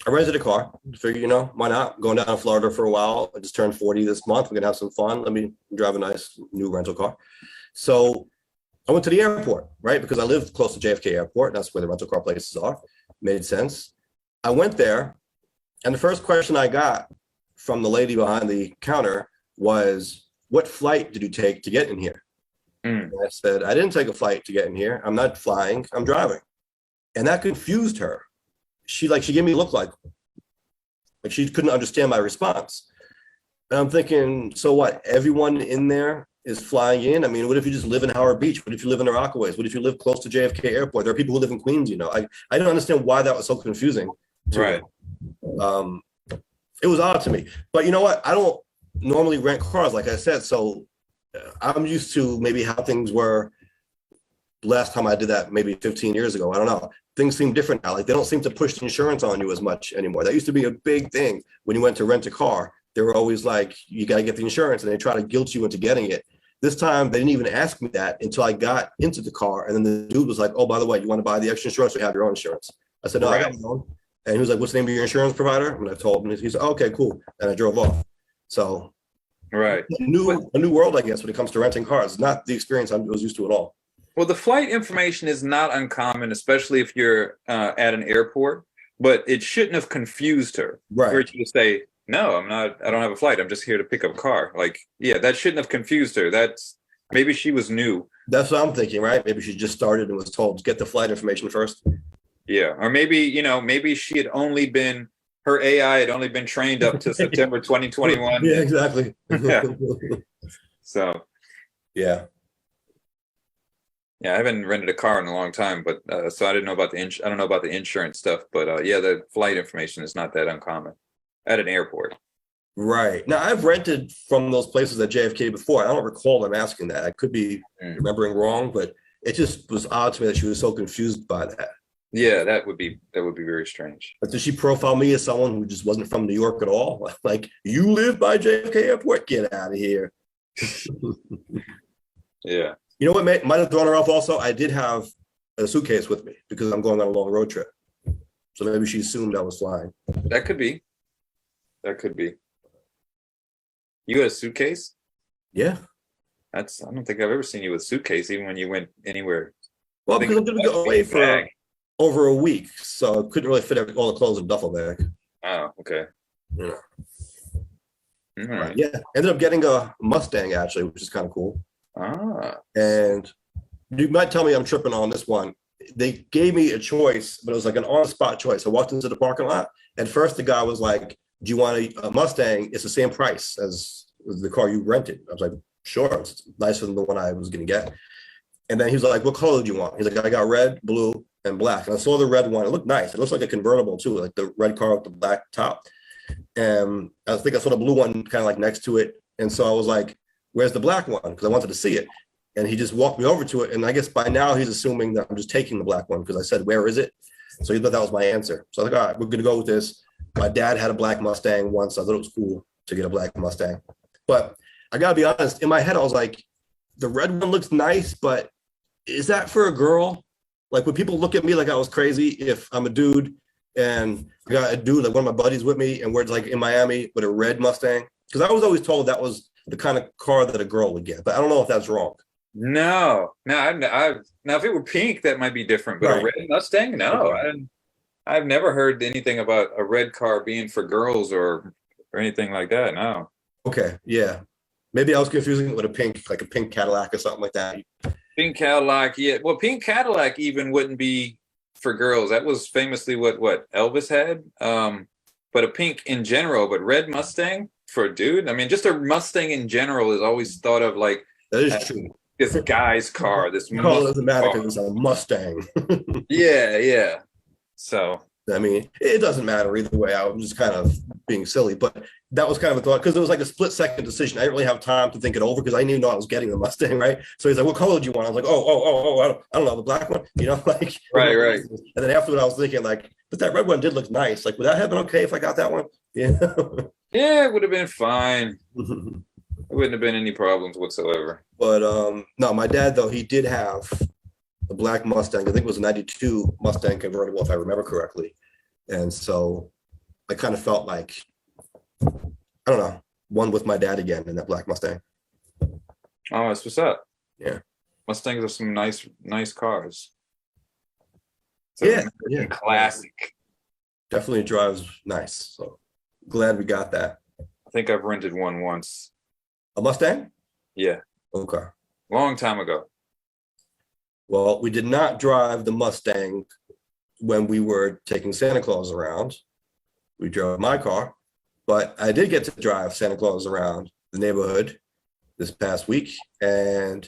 I rented a car. Figured, why not? Going down to Florida for a while. I just turned 40 this month. We're going to have some fun. Let me drive a nice new rental car. So I went to the airport, right? Because I live close to JFK Airport. And that's where the rental car places are. Made sense. I went there, and the first question I got from the lady behind the counter was, what flight did you take to get in here? And I said, I didn't take a flight to get in here. I'm not flying, I'm driving. And that confused her. She gave me a look like she couldn't understand my response. And I'm thinking, so what? Everyone in there is flying in? I mean, what if you just live in Howard Beach? What if you live in the Rockaways? What if you live close to JFK Airport? There are people who live in Queens, I don't understand why that was so confusing. Right. It was odd to me. But you know what? I don't normally rent cars, like I said. So I'm used to maybe how things were last time I did that, maybe 15 years ago. I don't know. Things seem different now. Like they don't seem to push the insurance on you as much anymore. That used to be a big thing when you went to rent a car. They were always like, you got to get the insurance, and they try to guilt you into getting it. This time, they didn't even ask me that until I got into the car. And then the dude was like, oh, by the way, you want to buy the extra insurance or have your own insurance? I said, no, I got my own. And he was like, what's the name of your insurance provider? And I told him, he said, oh, okay, cool. And I drove off. So right. A new world, I guess, when it comes to renting cars. Not the experience I was used to at all. Well, the flight information is not uncommon, especially if you're at an airport, but it shouldn't have confused her. Right. Where you say, no, I don't have a flight. I'm just here to pick up a car. Like, yeah, that shouldn't have confused her. Maybe she was new. That's what I'm thinking, right? Maybe she just started and was told, get the flight information first. Yeah. Or maybe, maybe her AI had only been trained up to September 2021. Yeah, exactly. Yeah. So. Yeah. Yeah, I haven't rented a car in a long time, but so I didn't know about I don't know about the insurance stuff, but yeah, the flight information is not that uncommon at an airport. Right. Now, I've rented from those places at JFK before. I don't recall them asking that. I could be remembering wrong, but it just was odd to me that she was so confused by that. Yeah, that would be very strange. But did she profile me as someone who just wasn't from New York at all? Like, you live by JFK Airport? Get out of here. Yeah. You know what might have thrown her off also? I did have a suitcase with me because I'm going on a long road trip. So maybe she assumed I was flying. That could be. You had a suitcase? Yeah. I don't think I've ever seen you with a suitcase, even when you went anywhere. Well, I think because I'm going to go away for bag. over a week, so I couldn't really fit all the clothes in a duffel bag. Oh, okay. Yeah. All right. Yeah. Ended up getting a Mustang actually, which is kind of cool. Ah. And you might tell me I'm tripping on this one. They gave me a choice, but it was like an on-the-spot choice. I walked into the parking lot. At first, the guy was like, "Do you want a Mustang? It's the same price as the car you rented." I was like, "Sure, it's nicer than the one I was going to get." And then he was like, "What color do you want?" He's like, "I got red, blue, and black." And I saw the red one. It looked nice. It looks like a convertible too, like the red car with the black top. And I think I saw the blue one kind of like next to it. And so I was like, "Where's the black one?" Because I wanted to see it. And he just walked me over to it. And I guess by now he's assuming that I'm just taking the black one because I said, "Where is it?" So he thought that was my answer. So I was like, "All right, we're going to go with this." My dad had a black Mustang once. I thought it was cool to get a black Mustang. But I got to be honest, in my head, I was like, the red one looks nice, but is that for a girl? Like, would people look at me like I was crazy if I'm a dude and I got a dude, like one of my buddies with me, and we're like in Miami with a red Mustang? Because I was always told that was the kind of car that a girl would get, but I don't know if that's wrong. No. Now if it were pink, that might be different. But Right. a red Mustang, no. Okay. I've never heard anything about a red car being for girls or anything like that. No. Okay, yeah. Maybe I was confusing it with like a pink Cadillac or something like that. Pink Cadillac, yeah. Well, pink Cadillac even wouldn't be for girls. That was famously what Elvis had. But a pink in general, but red Mustang for a dude. I mean, just a Mustang in general is always thought of like That is true. this guy's car. This Color doesn't matter car. because it's a Mustang. Yeah. So I mean, it doesn't matter either way. I was just kind of being silly, but that was kind of a thought because it was like a split second decision. I didn't really have time to think it over because I didn't even know I was getting the Mustang, right? So he's like, "What color do you want?" I was like, "Oh, I don't know, the black one," like right. And then afterward, I was thinking like, "But that red one did look nice. Like, would that have been okay if I got that one?" Yeah. Yeah, it would have been fine. There wouldn't have been any problems whatsoever. But no, my dad though, he did have a black Mustang. I think it was a '92 Mustang convertible, if I remember correctly. And so I kind of felt like, I don't know, one with my dad again in that black Mustang. Oh, that's what's up. Yeah. Mustangs are some nice cars. So Yeah. classic. Definitely drives nice. So glad we got that. I think I've rented one once. A Mustang? Yeah. Okay. Long time ago. Well, we did not drive the Mustang when we were taking Santa Claus around. We drove my car, but I did get to drive Santa Claus around the neighborhood this past week, and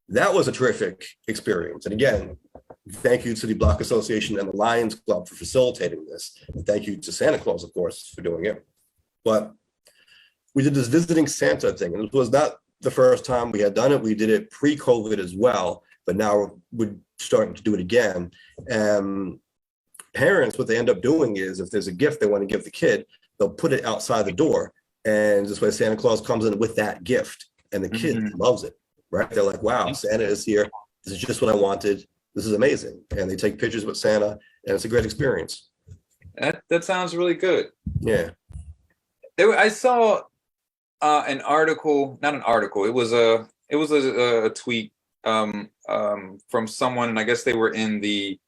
that was a terrific experience. And again, thank you to the Block Association and the Lions Club for facilitating this. And thank you to Santa Claus, of course, for doing it. But we did this visiting Santa thing, and it was not the first time we had done it. We did it pre-COVID as well, but now we're starting to do it again. And parents, what they end up doing is if there's a gift they want to give the kid, they'll put it outside the door. And this way Santa Claus comes in with that gift and the kid loves it, right? They're like, wow, Santa is here. This is just what I wanted. This is amazing. And they take pictures with Santa and it's a great experience. That sounds really good. Yeah. I saw an article, not an article. It was a tweet from someone, and I guess they were in the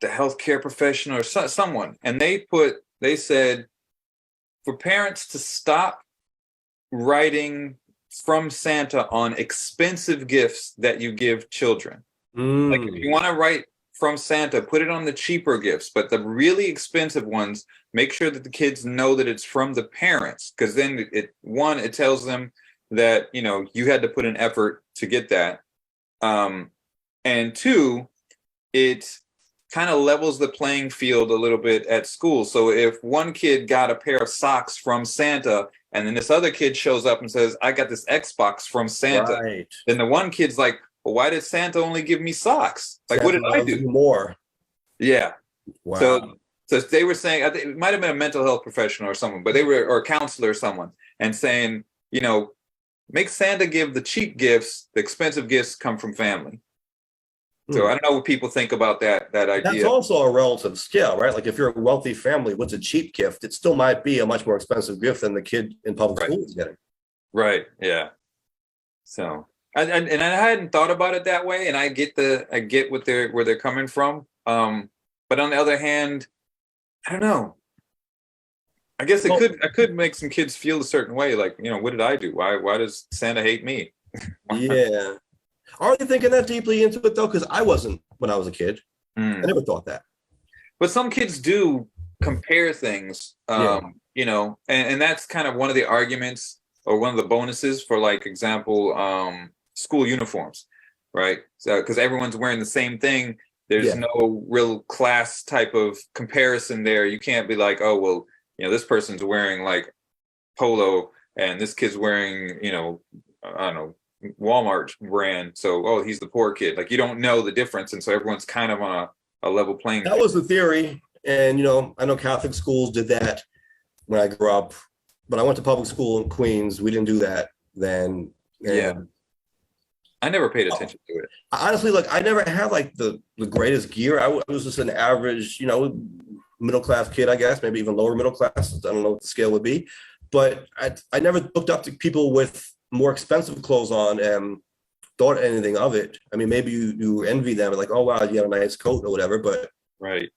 healthcare professional or someone, and they said for parents to stop writing from Santa on expensive gifts that you give children. Like if you want to write from Santa, put it on the cheaper gifts, but the really expensive ones, make sure that the kids know that it's from the parents, because then it tells them that you had to put an effort to get that, and two, it kind of levels the playing field a little bit at school. So if one kid got a pair of socks from Santa and then this other kid shows up and says, I got this Xbox from Santa, right. Then the one kid's like, well, why did Santa only give me socks? Like, Santa, what did I do? More. Yeah. Wow. So they were saying, I think it might have been a mental health professional or someone, but or a counselor or someone, and saying, make Santa give the cheap gifts, the expensive gifts come from family. So I don't know what people think about that That's idea. also a relative scale, right? Like if you're a wealthy family, what's a cheap gift? It still might be a much more expensive gift than the kid in public Right. school is getting. Right. Yeah. So and I hadn't thought about it that way, and I get what where they're coming from. But on the other hand, I don't know. I guess Well, I could make some kids feel a certain way, like, you know, what did I do? Why does Santa hate me? yeah. Are they thinking that deeply into it though? Because I wasn't when I was a kid. I Mm. never thought that. But some kids do compare things, Yeah. you know, and that's kind of one of the arguments or one of the bonuses for, like, example, school uniforms, right? So because everyone's wearing the same thing, there's Yeah. no real class type of comparison there. You can't be like, oh, well, you know, this person's wearing like polo and this kid's wearing, you know, I don't know, Walmart brand. So, oh, he's the poor kid. Like, you don't know the difference. And so everyone's kind of on a level playing That field. was the theory. And, I know Catholic schools did that when I grew up, but I went to public school in Queens. We didn't do that then. And Yeah. I never paid attention to it. honestly, like I never had like the greatest gear. I was just an average, middle class kid, I guess, maybe even lower middle class. I don't know what the scale would be, but I never looked up to people with more expensive clothes on and thought anything of it. I mean, maybe you envy them, like, oh wow, you have a nice coat or whatever, but Right.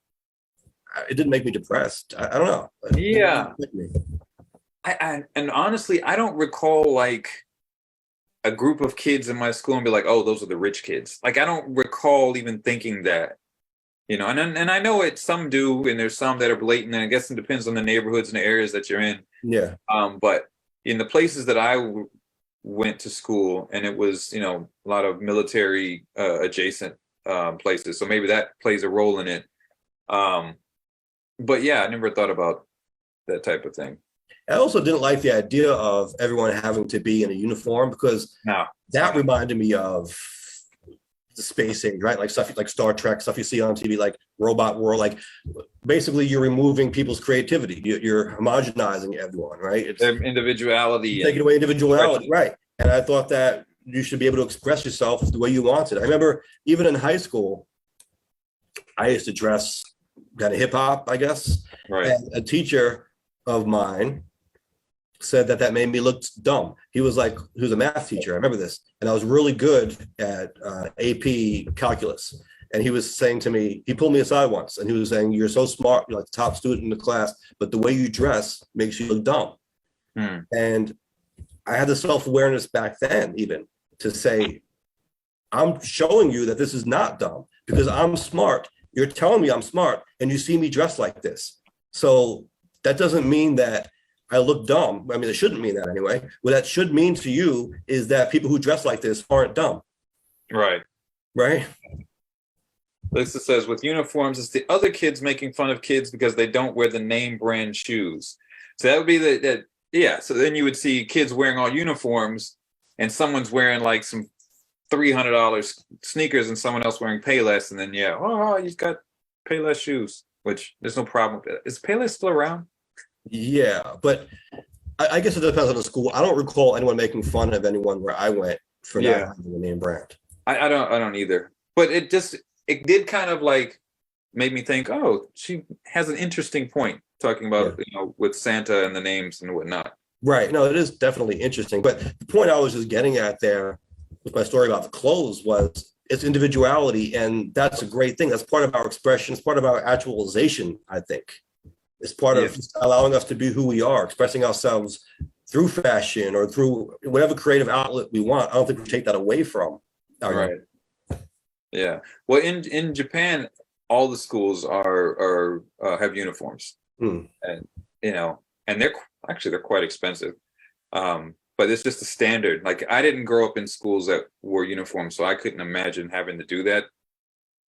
it didn't make me depressed. I don't know. Yeah. And honestly, I don't recall like a group of kids in my school and be like, oh, those are the rich kids. Like, I don't recall even thinking that, you know, and I know it, some do, and there's some that are blatant, and I guess it depends on the neighborhoods and the areas that you're in. Yeah. But in the places that I went to school, and it was, you know, a lot of military adjacent places. So maybe that plays a role in it. But yeah, I never thought about that type of thing. I also didn't like the idea of everyone having to be in a uniform because No. that reminded me of the space age, right? Like stuff like Star Trek, stuff you see on TV, like Robot World. Like basically, you're removing people's creativity. You're homogenizing everyone, right? It's Their individuality. taking away individuality, right? And I thought that you should be able to express yourself the way you wanted. I remember even in high school, I used to dress kind of hip hop, I guess. Right. And a teacher of mine said that made me look dumb. He was a math teacher. I remember this. And I was really good at AP calculus. And he was saying to me, he pulled me aside once and he was saying, you're so smart, you're like the top student in the class, but the way you dress makes you look dumb. And I had the self-awareness back then even to say, I'm showing you that this is not dumb because I'm smart. You're telling me I'm smart and you see me dressed like this. So that doesn't mean that I look dumb. I mean, it shouldn't mean that anyway. What that should mean to you is that people who dress like this aren't dumb. Right. Right. Lisa says, with uniforms, it's the other kids making fun of kids because they don't wear the name brand shoes. So that would be that. Yeah. So then you would see kids wearing all uniforms and someone's wearing like some $300 sneakers and someone else wearing Payless. And then, yeah, oh, you've got Payless shoes, which there's no problem with it. Is Payless still around? Yeah, but I guess it depends on the school. I don't recall anyone making fun of anyone where I went for not having the name brand. I don't either. But it did kind of like made me think, oh, she has an interesting point talking about, with Santa and the names and whatnot. Right. No, it is definitely interesting. But the point I was just getting at there with my story about the clothes was it's individuality. And that's a great thing. That's part of our expression. It's part of our actualization, I think. It's part of allowing us to be who we are, expressing ourselves through fashion or through whatever creative outlet we want. I don't think we take that away from our right. Yeah. Well, in Japan, all the schools are have uniforms, and and they're quite expensive. But it's just a standard. Like, I didn't grow up in schools that wore uniforms, so I couldn't imagine having to do that.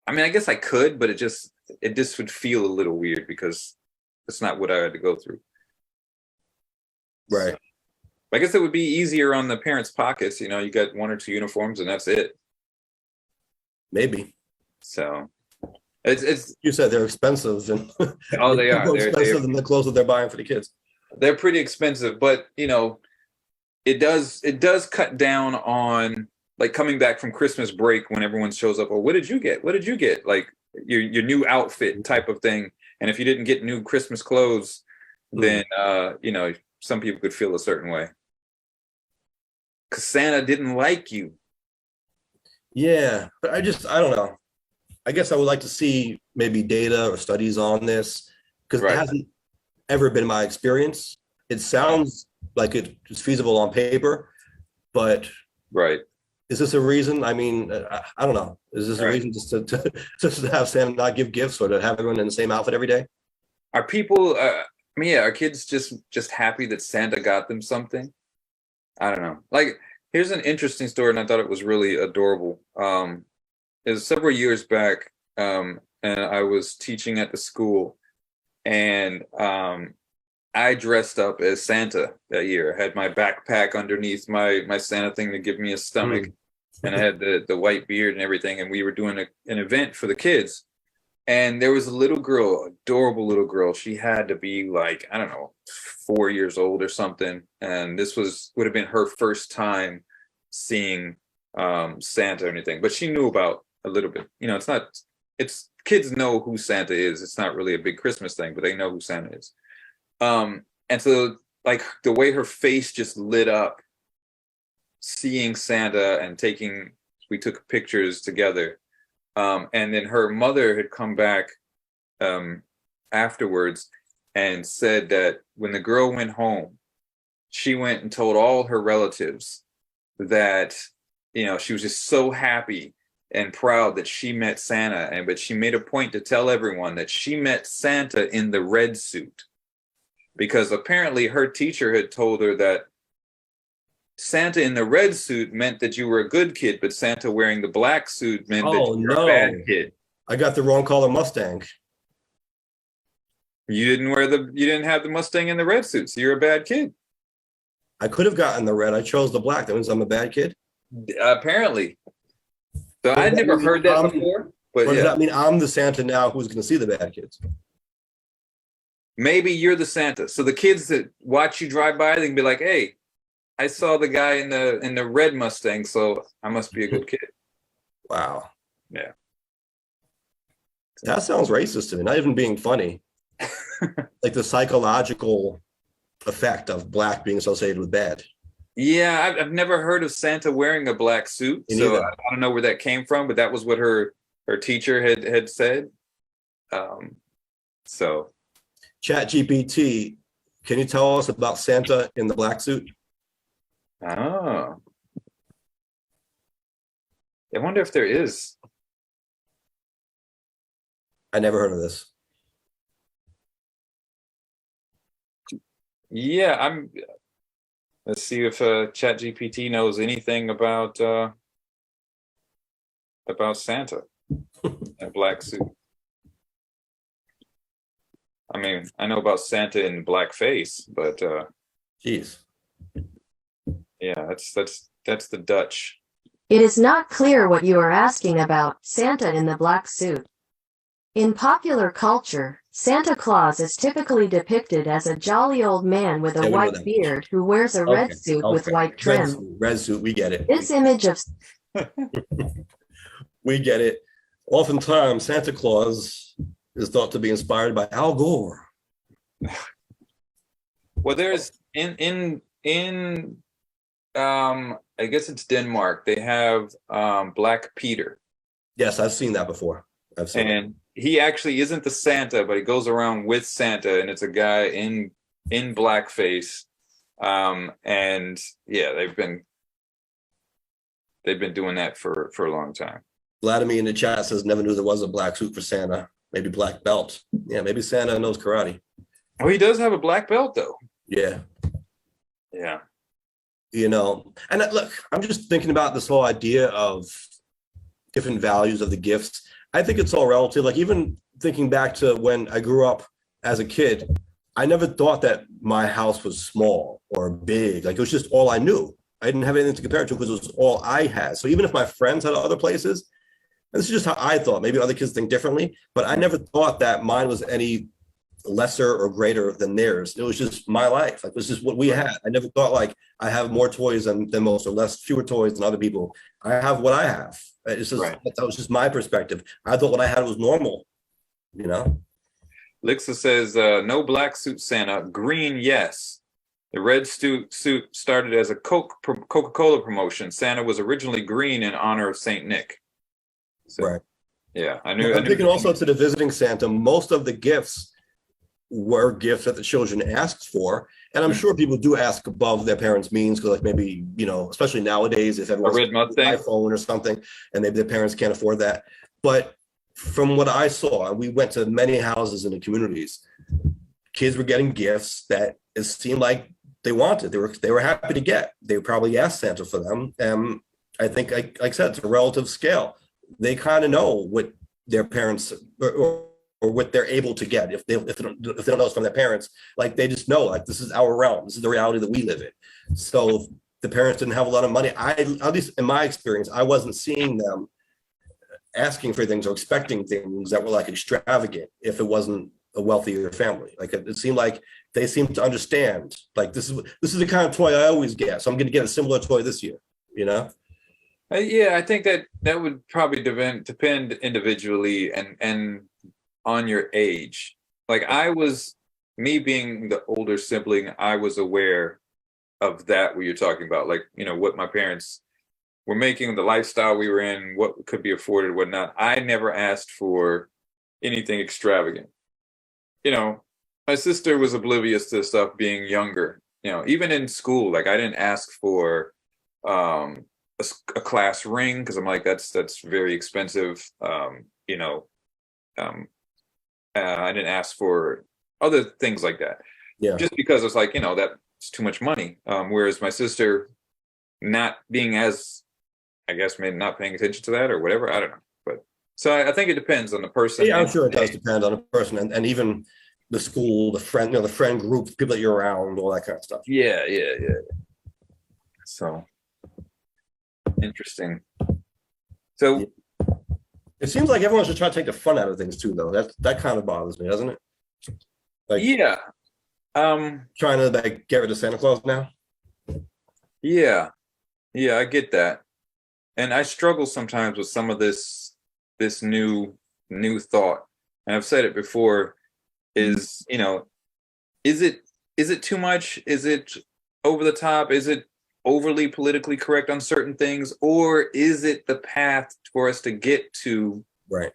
I mean, I guess I could, but it just would feel a little weird because it's not what I had to go through. Right. So, I guess it would be easier on the parents' pockets. You got one or two uniforms and that's it. Maybe. So it's you said they're expensive and oh, they are. They're expensive than the clothes that they're buying for the kids. They're pretty expensive, but it does cut down on like coming back from Christmas break when everyone shows up. Oh, what did you get? What did you get? Like your new outfit type of thing. And if you didn't get new Christmas clothes, then some people could feel a certain way. Because Santa didn't like you. Yeah, but I don't know. I guess I would like to see maybe data or studies on this, because it hasn't ever been my experience. It sounds like it's feasible on paper, but is this a reason? I mean, I don't know. Is this a reason just to have Santa not give gifts, or to have everyone in the same outfit every day? Are people, are kids just happy that Santa got them something? I don't know. Like, here's an interesting story, and I thought it was really adorable. It was several years back, and I was teaching at the school, and I dressed up as Santa that year. I had my backpack underneath my Santa thing to give me a stomach, and I had the white beard and everything, and we were doing an event for the kids. And there was a little girl, adorable little girl. She had to be like, I don't know, 4 years old or something. And this would have been her first time seeing Santa or anything. But she knew about a little bit. It's kids know who Santa is. It's not really a big Christmas thing, but they know who Santa is. And so, like, the way her face just lit up seeing Santa, and we took pictures together. And then her mother had come back afterwards and said that when the girl went home, she went and told all her relatives that, she was just so happy and proud that she met Santa. But she made a point to tell everyone that she met Santa in the red suit, because apparently her teacher had told her that Santa in the red suit meant that you were a good kid, but Santa wearing the black suit meant that you were a bad kid. I got the wrong color Mustang. You didn't have the Mustang in the red suit, so you're a bad kid. I could have gotten the red. I chose the black. That means I'm a bad kid. Apparently. So I'd never heard that before. But does that mean I'm the Santa now who's going to see the bad kids? Maybe you're the Santa. So the kids that watch you drive by, they can be like, hey, I saw the guy in the red Mustang, so I must be a good kid. Wow. Yeah. That sounds racist to me, not even being funny. Like the psychological effect of black being associated with bad. Yeah, I've never heard of Santa wearing a black suit, so I don't know where that came from, but that was what her teacher had said. So, Chat GPT, can you tell us about Santa in the black suit? Oh, I wonder if there is. I never heard of this. Yeah, let's see if Chat GPT knows anything about Santa in a black suit. I mean, I know about Santa in blackface, but Jeez. Yeah, that's the Dutch. It is not clear what you are asking about, Santa in the black suit. In popular culture, Santa Claus is typically depicted as a jolly old man with a white beard who wears a red suit with white trim. Red suit, we get it. This image of we get it. Oftentimes, Santa Claus is thought to be inspired by Al Gore. Well, there's in I guess it's Denmark. They have Black Peter. Yes, I've seen that before. I've seen it. He actually isn't the Santa, but he goes around with Santa, and it's a guy in blackface. And yeah, they've been doing that for a long time. Vladimir in the chat says never knew there was a black suit for Santa. Maybe black belt. Yeah, maybe Santa knows karate. Oh, he does have a black belt though. Yeah. Yeah. And look, I'm just thinking about this whole idea of different values of the gifts. I think it's all relative. Like, even thinking back to when I grew up as a kid, I never thought that my house was small or big. Like, it was just all I knew. I didn't have anything to compare it to because it was all I had. So even if my friends had other places, and this is just how I thought, maybe other kids think differently, but I never thought that mine was any lesser or greater than theirs. It was just my life. Like, this is what we had. I never thought like I have more toys than most, or fewer toys than other people. I have what I have. It's just, Right. that was just my perspective. I thought what I had was normal, you know? Lixa says, no black suit Santa, green, yes. The red suit started as a Coca-Cola promotion. Santa was originally green in honor of Saint Nick. So, Right. yeah, I knew. I'm thinking also to the visiting Santa, most of the gifts were gifts that the children asked for. And I'm sure people do ask above their parents' means, because like maybe, you know, especially nowadays, if everyone's red Mustang iPhone or something, and maybe their parents can't afford that. But from what I saw, we went to many houses in the communities, kids were getting gifts that it seemed like they wanted. They were happy to get. They probably asked Santa for them. I think, like I said, it's a relative scale. They kind of know what their parents or what they're able to get if they don't know it's from their parents. Like, they just know, like, this is our realm. This is the reality that we live in. So if the parents didn't have a lot of money, at least in my experience, I wasn't seeing them asking for things or expecting things that were like extravagant if it wasn't a wealthier family. Like, it seemed like they seemed to understand, like, this is the kind of toy I always get, so I'm going to get a similar toy this year, you know? Yeah, I think that would probably depend individually and on your age. Like, me being the older sibling, I was aware of that, what you're talking about, like, you know, what my parents were making, the lifestyle we were in, what could be afforded, whatnot. I never asked for anything extravagant. You know, my sister was oblivious to stuff being younger. You know, even in school, like, I didn't ask for a class ring, because I'm like, that's very expensive. You know, I didn't ask for other things like that. Yeah. Just because it's like, you know, that's too much money. Whereas my sister, not being as, I guess, maybe not paying attention to that or whatever. I don't know. But so I think it depends on the person. Yeah, I'm sure it does depend on the person and even the school, the friend, you know, the friend group, people that you're around, all that kind of stuff. Yeah. So interesting. So yeah. It seems like everyone should try to take the fun out of things too, though. That kind of bothers me, doesn't it? Like, yeah. Trying to like get rid of Santa Claus now. Yeah, I get that, and I struggle sometimes with some of this new thought. And I've said it before: is, you know, is it too much? Is it over the top? Is it overly politically correct on certain things, or is it the path for us to get to right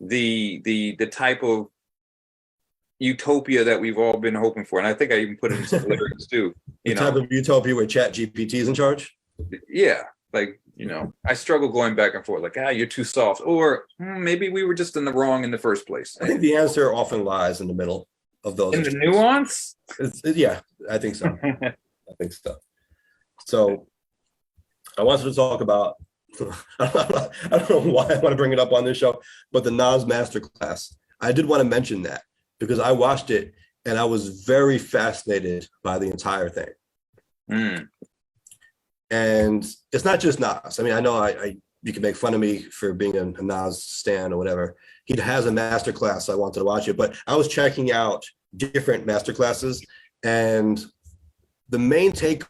the type of utopia that we've all been hoping for? And I think I even put it in some lyrics too. The type of utopia where Chat GPT is in charge. Yeah, like, you know, I struggle going back and forth, like, you're too soft, or maybe we were just in the wrong in the first place. I think the answer often lies in the middle of those. In the nuance? Yeah, I think so. I think so. So I wanted to talk about, I don't know why I want to bring it up on this show, but the Nas Masterclass. I did want to mention that because I watched it and I was very fascinated by the entire thing. And it's not just Nas. I mean, I know you can make fun of me for being a Nas stan or whatever. He has a masterclass, so I wanted to watch it, but I was checking out different masterclasses, and the main takeaway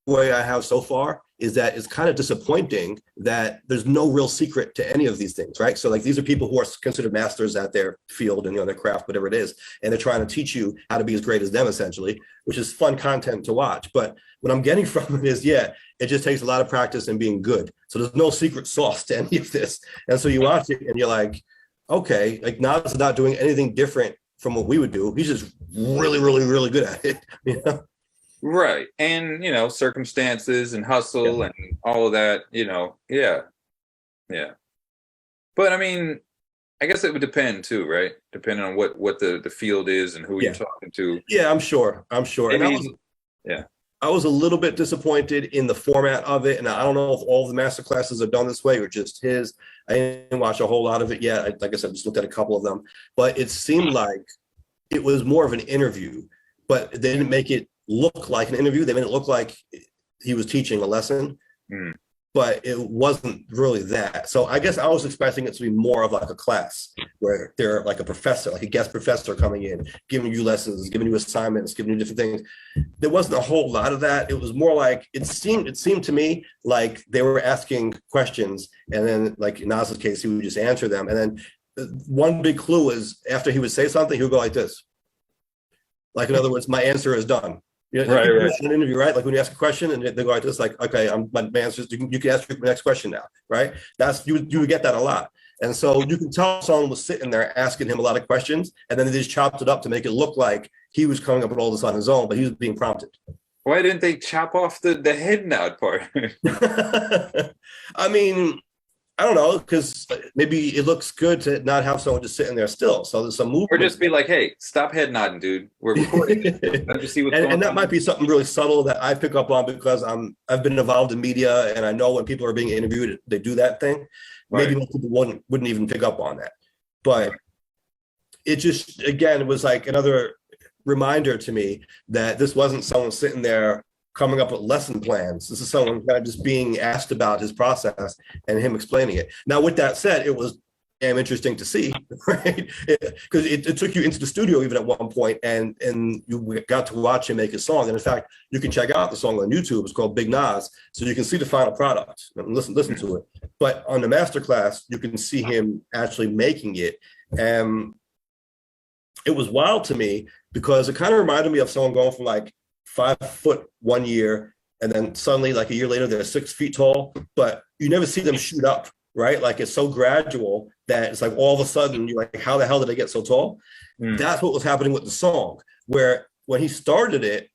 I have so far is that it's kind of disappointing that there's no real secret to any of these things, right? So like, these are people who are considered masters at their field and, you know, their craft, whatever it is, and they're trying to teach you how to be as great as them, essentially, which is fun content to watch. But what I'm getting from it is, yeah, it just takes a lot of practice and being good. So there's no secret sauce to any of this. And so you watch it and you're like, okay, like, Nas is not doing anything different from what we would do. He's just really, really, really good at it. You know? Right. And, you know, circumstances and hustle and all of that, you know. Yeah. But I mean, I guess it would depend too, right? Depending on what the field is and who you're talking to. Yeah, I'm sure. And I was a little bit disappointed in the format of it. And I don't know if all of the master classes are done this way or just his. I didn't watch a whole lot of it yet. Like I said, just looked at a couple of them. But it seemed like it was more of an interview, but they didn't make it look like an interview. They made it look like he was teaching a lesson. but it wasn't really that. So I guess I was expecting it to be more of like a class where they're like a professor, like a guest professor coming in, giving you lessons, giving you assignments, giving you different things. There wasn't a whole lot of that. It was more like it seemed to me like they were asking questions, and then like in Nas's case, he would just answer them. And then one big clue is after he would say something, he would go like this. Like, in other words, my answer is done. You know, Right. an interview, right? Like when you ask a question and they go like this, like, okay, my answer is, you can ask your next question now, right? That's you would get that a lot. And so you can tell someone was sitting there asking him a lot of questions, and then they just chopped it up to make it look like he was coming up with all this on his own, but he was being prompted. Why didn't they chop off the head nod part? I mean, I don't know, because maybe it looks good to not have someone just sitting there still. So there's some movement. Or just be like, hey, stop head nodding, dude. We're recording. Let me see what's going And that on. might be something really subtle that I pick up on because I've been involved in media, and I know when people are being interviewed, they do that thing. Maybe most people wouldn't even pick up on that. But it just, again, it was like another reminder to me that this wasn't someone sitting there coming up with lesson plans. This is someone kind of just being asked about his process and him explaining it. Now, with that said, it was damn interesting to see, right? Because it took you into the studio even at one point, and you got to watch him make his song. And in fact, you can check out the song on YouTube. It's called Big Nas, so you can see the final product and listen to it. But on the masterclass, you can see him actually making it. And it was wild to me because it kind of reminded me of someone going from like 5 foot 1 year, and then suddenly like a year later they're 6 feet tall, but you never see them shoot up, right? Like it's so gradual that it's like all of a sudden you're like, how the hell did they get so tall? That's what was happening with the song, where when he started it,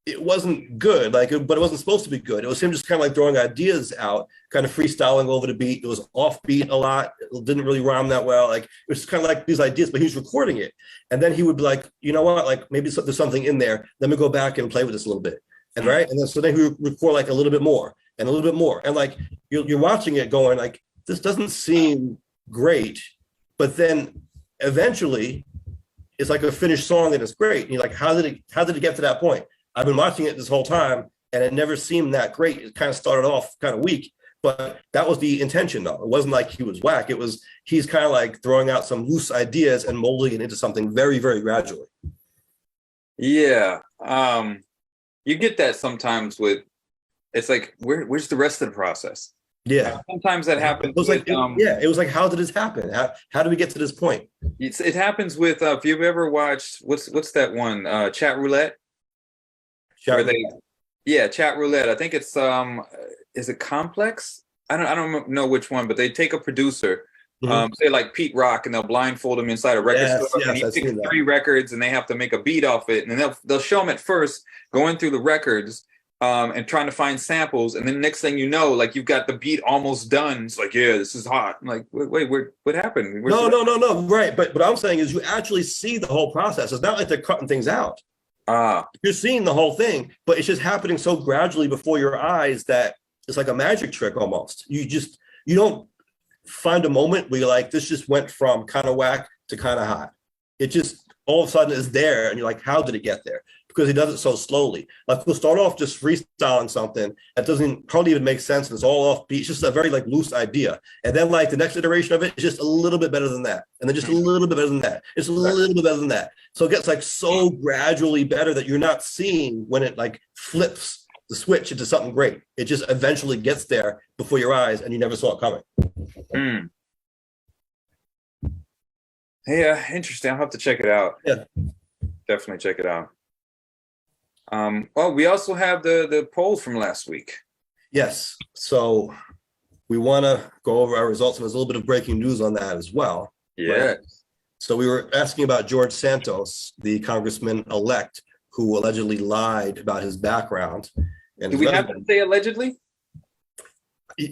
it wasn't good, but it wasn't supposed to be good. It was him just kind of like throwing ideas out, kind of freestyling over the beat. It was offbeat a lot. It didn't really rhyme that well. Like it was kind of like these ideas, but he was recording it. And then he would be like, you know what? Like maybe there's something in there. Let me go back and play with this a little bit. And right. And then so then he would record like a little bit more and a little bit more. And like you're watching it going like, this doesn't seem great. But then eventually it's like a finished song and it's great. And you're like, how did it get to that point? I've been watching it this whole time and it never seemed that great. It kind of started off kind of weak, but that was the intention though. It wasn't like he was whack. It was, he's kind of like throwing out some loose ideas and molding it into something very, very gradually. Yeah. You get that sometimes with, it's like, where's the rest of the process? Yeah. Sometimes that happens. It was like, it was like, how did this happen? How did we get to this point? It happens with, if you've ever watched, what's that one? Chat Roulette? Chat Roulette. I think it's is it Complex? I don't know which one, but they take a producer, say like Pete Rock, and they'll blindfold him inside a record store, and he picks 3 records, and they have to make a beat off it, and then they'll show him at first going through the records, and trying to find samples, and then next thing you know, like you've got the beat almost done. It's like, yeah, this is hot. I'm like, wait, what happened? No, right. But what I'm saying is you actually see the whole process. It's not like they're cutting things out. You're seeing the whole thing, but it's just happening so gradually before your eyes that it's like a magic trick almost. You don't find a moment where you're like, this just went from kind of whack to kind of hot. It just all of a sudden is there, and you're like, how did it get there? Because he does it so slowly. Like we'll start off just freestyling something that doesn't probably even make sense, and it's all off beat. It's just a very like loose idea, and then like the next iteration of it is just a little bit better than that, and then just a little bit better than that. It's a little bit better than that. So it gets like so gradually better that you're not seeing when it like flips the switch into something great. It just eventually gets there before your eyes, and you never saw it coming. Yeah, interesting. I'll have to check it out. Yeah, definitely check it out. Well, we also have the poll from last week. Yes. So we want to go over our results, and there's a little bit of breaking news on that as well. Yeah. Right? So we were asking about George Santos, the congressman-elect, who allegedly lied about his background. And do we have to say allegedly?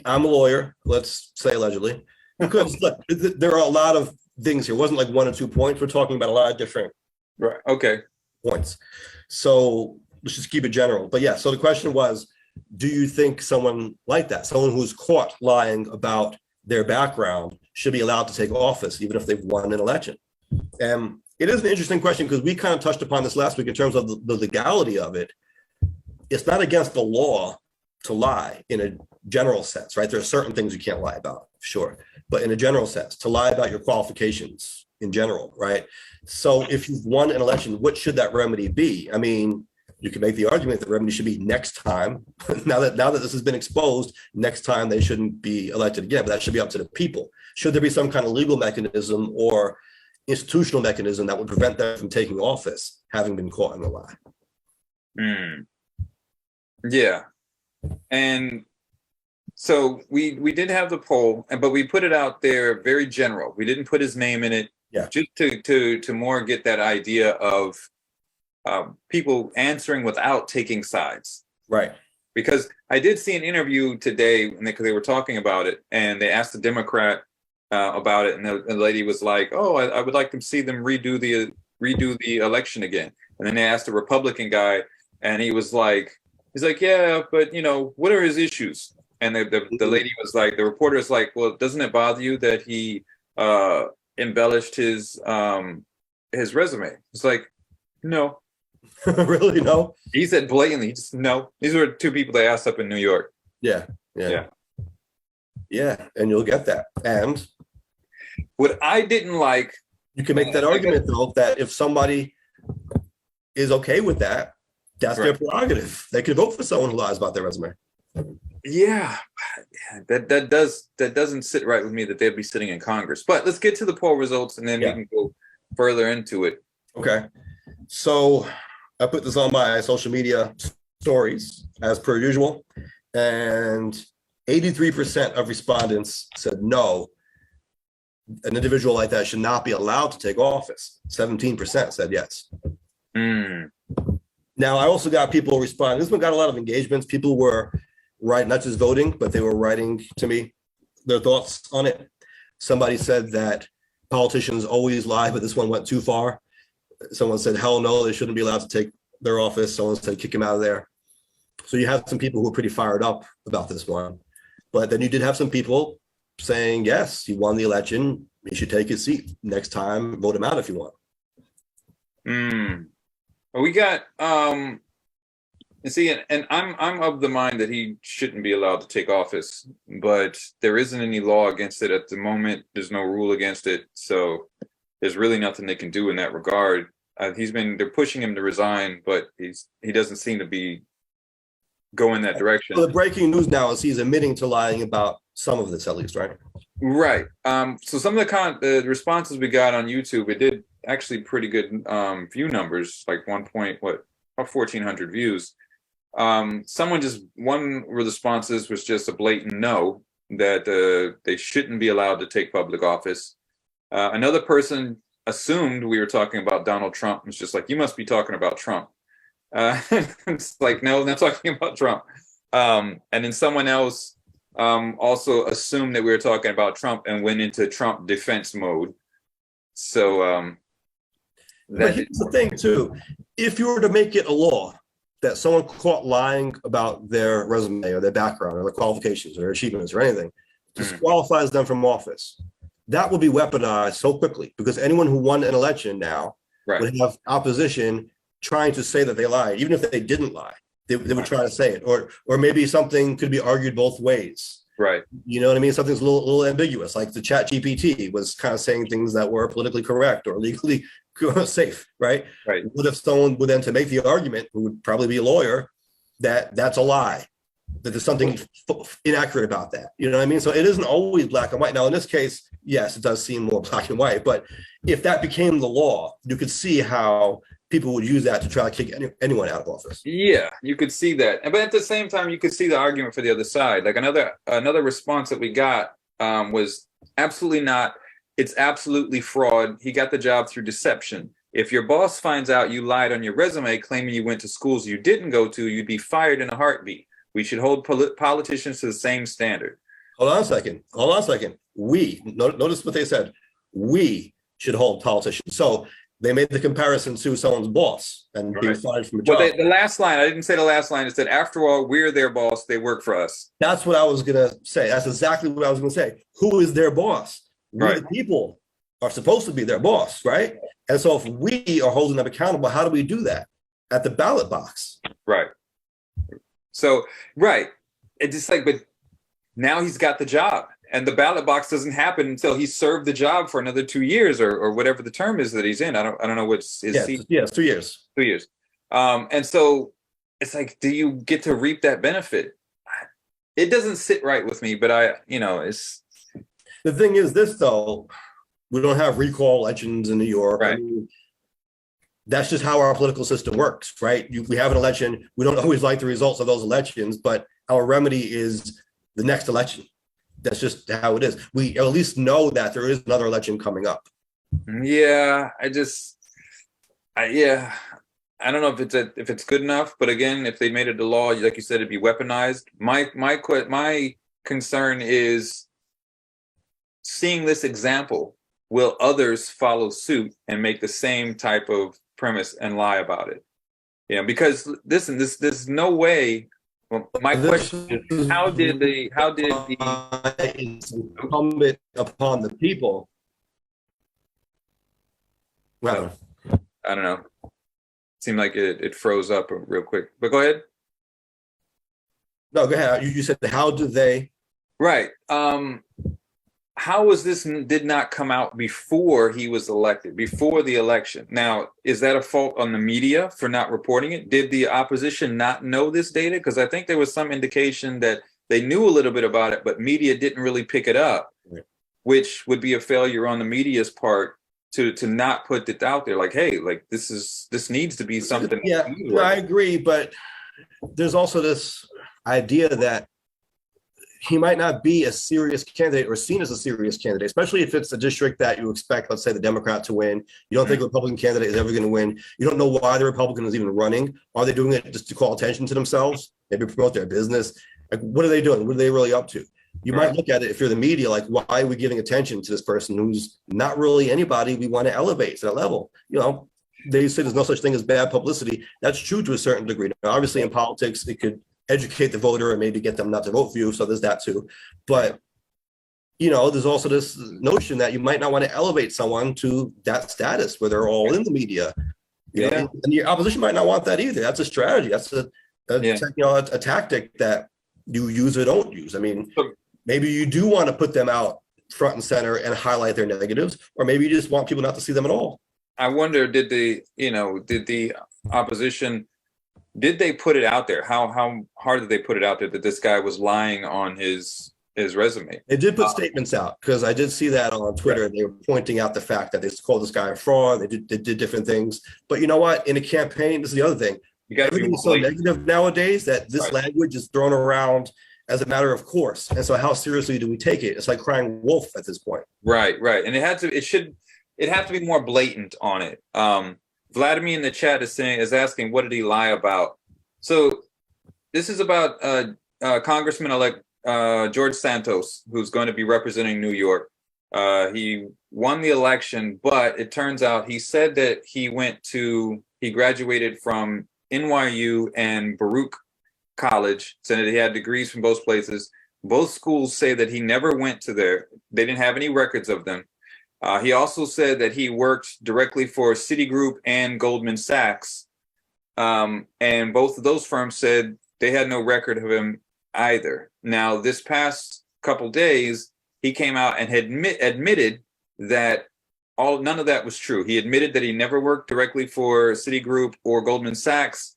I'm a lawyer. Let's say allegedly. Because look, there are a lot of things here. It wasn't like 1 or 2 points. We're talking about a lot of different points. So let's just keep it general. But yeah, so the question was, do you think someone like that, someone who's caught lying about their background, should be allowed to take office even if they've won an election? And it is an interesting question because we kind of touched upon this last week in terms of the legality of it. It's not against the law to lie in a general sense, right? There are certain things you can't lie about, sure. But in a general sense, to lie about your qualifications in general, right? So if you've won an election, what should that remedy be? I mean, you can make the argument that the remedy should be next time. now that this has been exposed, next time they shouldn't be elected again, but that should be up to the people. Should there be some kind of legal mechanism or institutional mechanism that would prevent them from taking office, having been caught in the lie? Yeah. And so we did have the poll, but we put it out there very general. We didn't put his name in it, just to more get that idea of people answering without taking sides. Right. Because I did see an interview today because they were talking about it, and they asked the Democrat about it, and the lady was like, "Oh, I would like to see them redo the election again." And then they asked the Republican guy, and he's like, "Yeah, but what are his issues?" And the lady was like, the reporter is like, "Well, doesn't it bother you that he embellished his resume?" It's like, no. Really, no? He said blatantly, just no. These were two people they asked up in New York. Yeah, and you'll get that. And what I didn't like, you can make that argument though, that if somebody is okay with that, that's their prerogative. They can vote for someone who lies about their resume. Yeah, that doesn't sit right with me that they'd be sitting in Congress. But let's get to the poll results, and then we can go further into it. Okay. So I put this on my social media stories as per usual, and 83% of respondents said no, an individual like that should not be allowed to take office. 17% said yes. Now, I also got people responding. This one got a lot of engagements. People were writing, not just voting, but they were writing to me their thoughts on it. Somebody said that politicians always lie, but this one went too far. Someone said, hell no, they shouldn't be allowed to take their office. Someone said, kick him out of there. So you have some people who are pretty fired up about this one. But then you did have some people saying, yes, he won the election. He should take his seat. Next time, vote him out if you want. We got, and I'm of the mind that he shouldn't be allowed to take office, but there isn't any law against it at the moment. There's no rule against it. So there's really nothing they can do in that regard. They're pushing him to resign, but he doesn't seem to be going that direction. So the breaking news now is he's admitting to lying about some of this, at least, right? Right. So some of the responses we got on YouTube, it did actually pretty good view numbers, like about 1,400 views. One of the responses was just a blatant no, that they shouldn't be allowed to take public office. Another person assumed we were talking about Donald Trump. It's just like, you must be talking about Trump. It's like, no, I'm not talking about Trump. And then someone else also assumed that we were talking about Trump and went into Trump defense mode. So but here's the thing too, if you were to make it a law that someone caught lying about their resume or their background or their qualifications or their achievements or anything, disqualifies them from office, that would be weaponized so quickly, because anyone who won an election now would have opposition trying to say that they lied. Even if they didn't lie, they would try to say it, or maybe something could be argued both ways. Right. You know what I mean? Something's a little ambiguous, like the Chat GPT was kind of saying things that were politically correct or legally safe, right? Right. What if someone would then to make the argument, who would probably be a lawyer, that that's a lie, that there's something inaccurate about that? You know what I mean? So it isn't always black and white. Now, in this case, yes, it does seem more black and white, but if that became the law, you could see how people would use that to try to kick anyone out of office. Yeah, you could see that. But at the same time, you could see the argument for the other side. Like another response that we got was absolutely not. It's absolutely fraud. He got the job through deception. If your boss finds out you lied on your resume claiming you went to schools you didn't go to, you'd be fired in a heartbeat. We should hold politicians to the same standard. Hold on a second. Notice what they said. We should hold politicians. So they made the comparison to someone's boss and being fired from a job. Well, the last line, I didn't say the last line. It said, after all, we're their boss. They work for us. That's what I was going to say. That's exactly what I was going to say. Who is their boss? We, the people, are supposed to be their boss, right? And so if we are holding them accountable, how do we do that? At the ballot box. Right. So, right. it's just like, but now he's got the job, and the ballot box doesn't happen until he's served the job for another 2 years, or whatever the term is that he's in. I don't know what's his seat. Yes, 2 years. 2 years. And so it's like, do you get to reap that benefit? It doesn't sit right with me, but it's. The thing is this, though, we don't have recall elections in New York. Right. I mean, that's just how our political system works, right? We have an election. We don't always like the results of those elections, but our remedy is the next election. That's just how it is. We at least know that there is another election coming up. Yeah, I don't know if it's good enough, but again, if they made it a law, like you said, it'd be weaponized. My concern is seeing this example. Will others follow suit and make the same type of premise and lie about it? Because listen, there's no way. Well, my question is, how did the it's incumbent upon the people? Well, I don't know. Seemed like it froze up real quick, but go ahead. No, go ahead. You said, how do they? Right. How was this did not come out before he was elected, before the election? Now, is that a fault on the media for not reporting it? Did the opposition not know this data? Because I think there was some indication that they knew a little bit about it, but media didn't really pick it up, right, which would be a failure on the media's part to not put it out there. Like, hey, like this needs to be something. Yeah, I agree, but there's also this idea that he might not be a serious candidate or seen as a serious candidate, especially if it's a district that you expect, let's say, the Democrat to win. You don't think a Republican candidate is ever going to win. You don't know why the Republican is even running. Are they doing it just to call attention to themselves? Maybe promote their business? Like, what are they doing? What are they really up to? You might look at it, if you're the media, like, why are we giving attention to this person who's not really anybody we want to elevate to that level? They say there's no such thing as bad publicity. That's true to a certain degree. Now, obviously, in politics, it could educate the voter and maybe get them not to vote for you. So there's that too. But, there's also this notion that you might not want to elevate someone to that status where they're all in the media. And the opposition might not want that either. That's a strategy. That's a tactic that you use or don't use. I mean, maybe you do want to put them out front and center and highlight their negatives, or maybe you just want people not to see them at all. I wonder, did the opposition, did they put it out there? How hard did they put it out there that this guy was lying on his resume? They did put statements out, because I did see that on Twitter. Right. They were pointing out the fact that they called this guy a fraud. They did different things. But you know what? In a campaign, this is the other thing. Everything is so negative nowadays that this language is thrown around as a matter of course. And so how seriously do we take it? It's like crying wolf at this point. Right. And it have to be more blatant on it. Vladimir in the chat is asking, what did he lie about? So this is about Congressman-elect George Santos, who's going to be representing New York. He won the election, but it turns out he said that he graduated from NYU and Baruch College, said that he had degrees from both places. Both schools say that he never went to they didn't have any records of them. He also said that he worked directly for Citigroup and Goldman Sachs. And both of those firms said they had no record of him either. Now, this past couple days, he came out and had admitted that none of that was true. He admitted that he never worked directly for Citigroup or Goldman Sachs.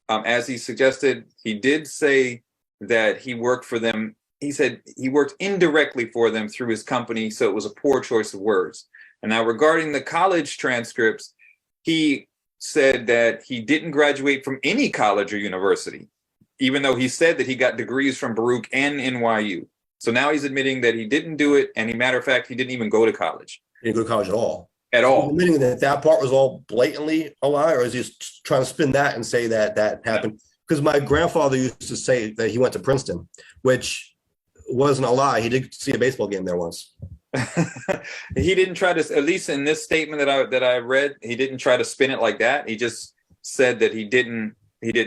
As he suggested, he did say that he worked for them. He said he worked indirectly for them through his company, so it was a poor choice of words. And now regarding the college transcripts, he said that he didn't graduate from any college or university, even though he said that he got degrees from Baruch and NYU. So now he's admitting that he didn't do it, and matter of fact, he didn't even go to college. He didn't go to college at all. At all. Admitting that part was all blatantly a lie, or is he just trying to spin that and say that happened? Because my grandfather used to say that he went to Princeton, which wasn't a lie. He did see a baseball game there once. He didn't try to, at least in this statement that I read, he didn't try to spin it like that. He just said that he didn't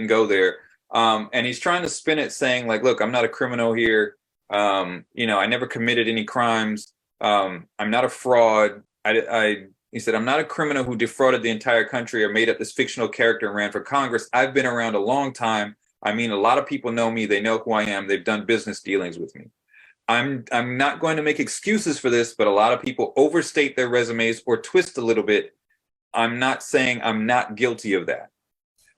go there. And he's trying to spin it saying like, look, I'm not a criminal here. I never committed any crimes. I'm not a fraud. He said, I'm not a criminal who defrauded the entire country or made up this fictional character and ran for Congress. I've been around a long time. I mean, a lot of people know me. They know who I am. They've done business dealings with me. I'm not going to make excuses for this, but a lot of people overstate their resumes or twist a little bit. I'm not saying I'm not guilty of that.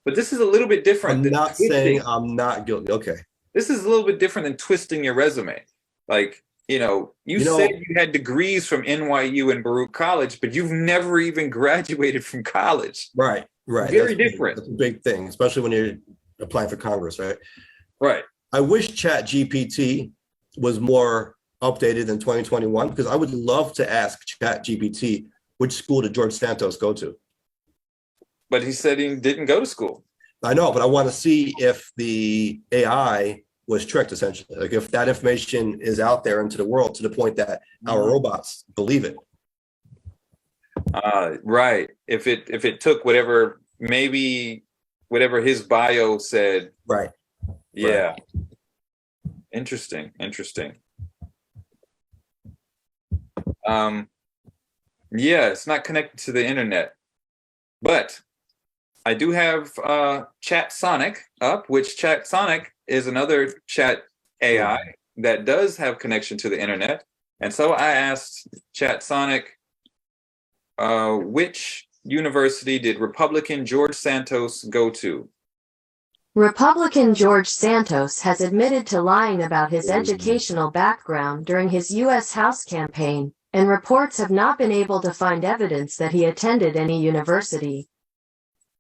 But this is a little bit different. I'm not saying I'm not guilty. Okay. This is a little bit different than twisting your resume. Like, you said you had degrees from NYU and Baruch College, but you've never even graduated from college. Right. Very different. That's a big thing, especially when you're applying for Congress, right? Right. I wish Chat GPT was more updated in 2021, because I would love to ask Chat GPT, which school did George Santos go to? But he said he didn't go to school. I know, but I want to see if the AI was tricked, essentially. Like if that information is out there into the world to the point that our robots believe it. Right. If it took whatever his bio said. Right. Yeah. Right. Interesting. Yeah, it's not connected to the internet, but I do have Chat Sonic up, which Chat Sonic is another chat AI that does have connection to the internet. And so I asked Chat Sonic, which university did Republican George Santos go to? Republican George Santos has admitted to lying about his educational background during his U.S. House campaign, and reports have not been able to find evidence that he attended any university.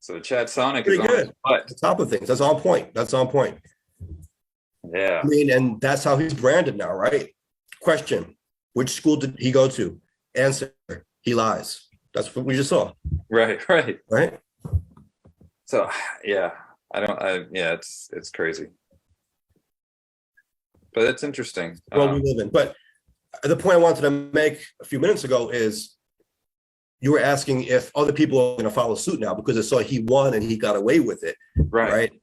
So Chat Sonic Pretty is good. on but The top of things. That's on point. yeah. I mean, and that's how he's branded now, right? Question: which school did he go to? Answer: he lies. That's what we just saw. Right. Right? So yeah, it's crazy. But that's interesting. Well, we live in. But the point I wanted to make a few minutes ago is you were asking if other people are going to follow suit now because they saw he won and he got away with it. Right.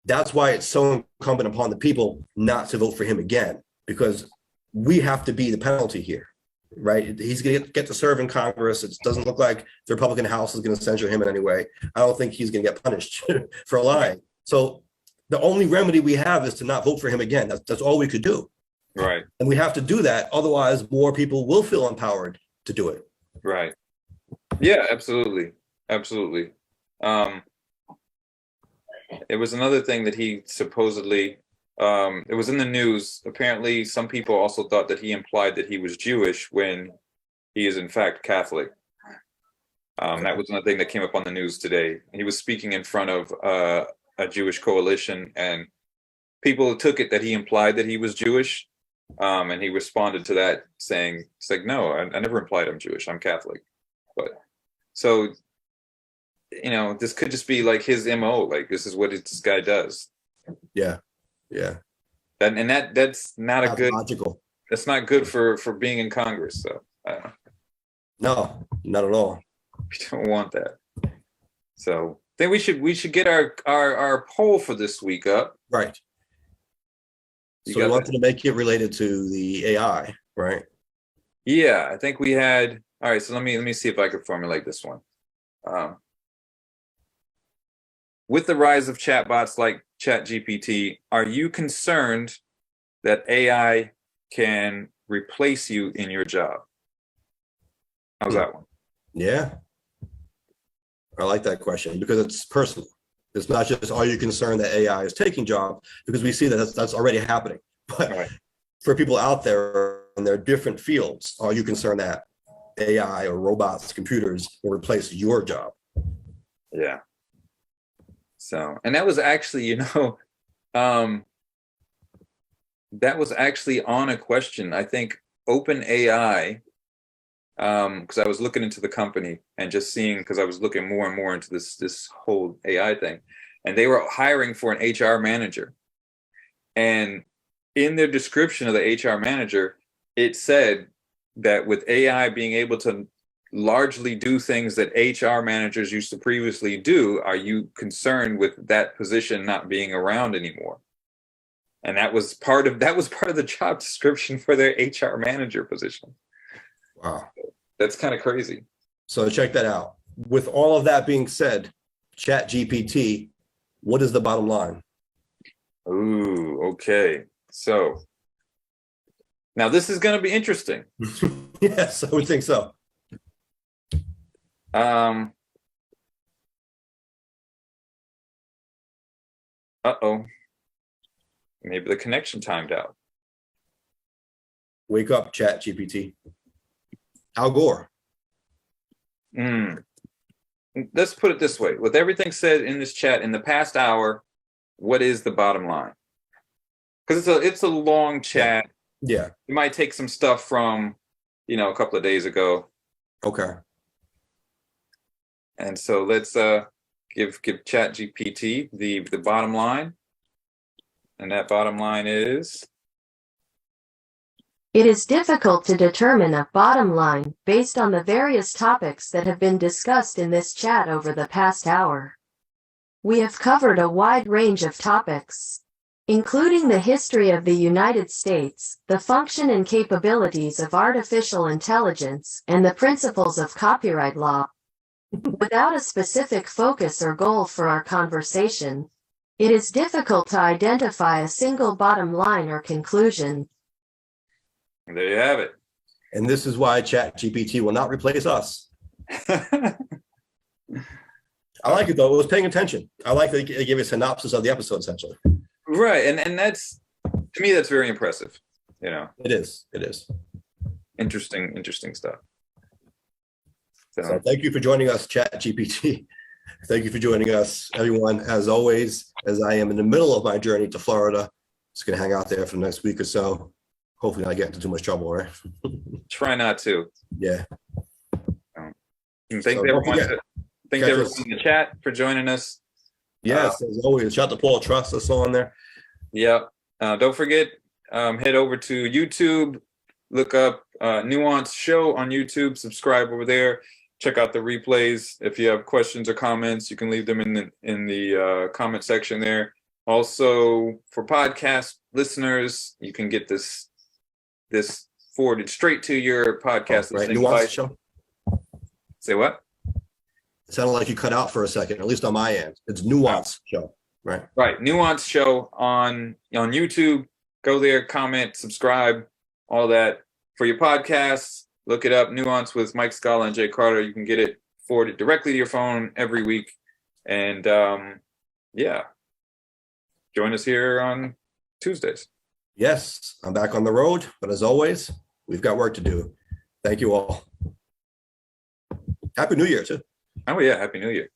That's why it's so incumbent upon the people not to vote for him again, because we have to be the penalty here. Right. He's going to get to serve in Congress. It doesn't look like the Republican House is going to censure him in any way. I don't think he's going to get punished for lying. So the only remedy we have is to not vote for him again. That's all we could do. Right. And we have to do that. Otherwise, more people will feel empowered to do it. Right. Yeah, absolutely. It was another thing that he supposedly, it was in the news. Apparently, some people also thought that he implied that he was Jewish when he is in fact Catholic. That was another thing that came up on the news today. He was speaking in front of a Jewish coalition, and people took it that he implied that he was Jewish. And he responded to that saying, it's like, no, I never implied I'm Jewish. I'm Catholic. But so, this could just be like his MO. Like, this is what this guy does. Yeah. That's not a good, logical. That's not good for being in Congress. So No, not at all. we don't want that. So then we should get our poll for this week up. Right. You So we got wanted to make it related to the AI, right? Yeah, I think we had. All right, so let me see if I could formulate this one. With the rise of chatbots like Chat GPT, are you concerned that AI can replace you in your job? How's that one? Yeah. I like that question because it's personal. It's not just, are you concerned that AI is taking jobs? Because we see that that's already happening. But for people out there in their different fields, are you concerned that AI or robots, computers will replace your job? Yeah. So, and that was actually, that was actually on a question. I think OpenAI, because I was looking into the company and just seeing, because I was looking more and more into this whole AI thing, and they were hiring for an HR manager. And in their description of the HR manager, it said that with AI being able to largely do things that HR managers used to previously do, are you concerned with that position not being around anymore? And that was part of the job description for their HR manager position. Wow. That's kind of crazy. So check that out. With all of that being said, Chat GPT, what is the bottom line? Ooh, okay. So now this is going to be interesting. Yes, I would think so. Uh-oh. Maybe the connection timed out. Wake up, Chat GPT. Al Gore. Let's put it this way. With everything said in this chat in the past hour, what is the bottom line? Because it's a long chat. Yeah. You might take some stuff from, a couple of days ago. Okay. And so let's give Chat GPT the bottom line. And that bottom line is? It is difficult to determine a bottom line based on the various topics that have been discussed in this chat over the past hour. We have covered a wide range of topics, including the history of the United States, the function and capabilities of artificial intelligence, and the principles of copyright law. Without a specific focus or goal for our conversation, it is difficult to identify a single bottom line or conclusion. There you have it. And this is why Chat GPT will not replace us. I like it though. It was paying attention. I like that they gave a synopsis of the episode essentially. Right, and that's, to me, that's very impressive. It is. Interesting stuff. So thank you for joining us, Chat GPT. Thank you for joining us, everyone. As always, as I am in the middle of my journey to Florida, just gonna hang out there for the next week or so. Hopefully not get into too much trouble, right? Try not to. Yeah. Thanks everyone in the chat for joining us. Yes, as always, shout out to Paul Trust us on there. Yeah. Don't forget, head over to YouTube, look up Nuance Show on YouTube, subscribe over there, check out the replays. If you have questions or comments, you can leave them in the comment section there. Also, for podcast listeners, you can get this forwarded straight to your podcast. Right, Nuance Show. Say what? It sounded like you cut out for a second, at least on my end. It's Nuance Show, right? Right, Nuance Show on YouTube. Go there, comment, subscribe, all that. For your podcasts, look it up, Nuance with Mike Scala and Jay Carter. You can get it forwarded directly to your phone every week. And yeah, join us here on Tuesdays. Yes, I'm back on the road, but as always, we've got work to do. Thank you all. Happy New Year, too. Oh, yeah, Happy New Year.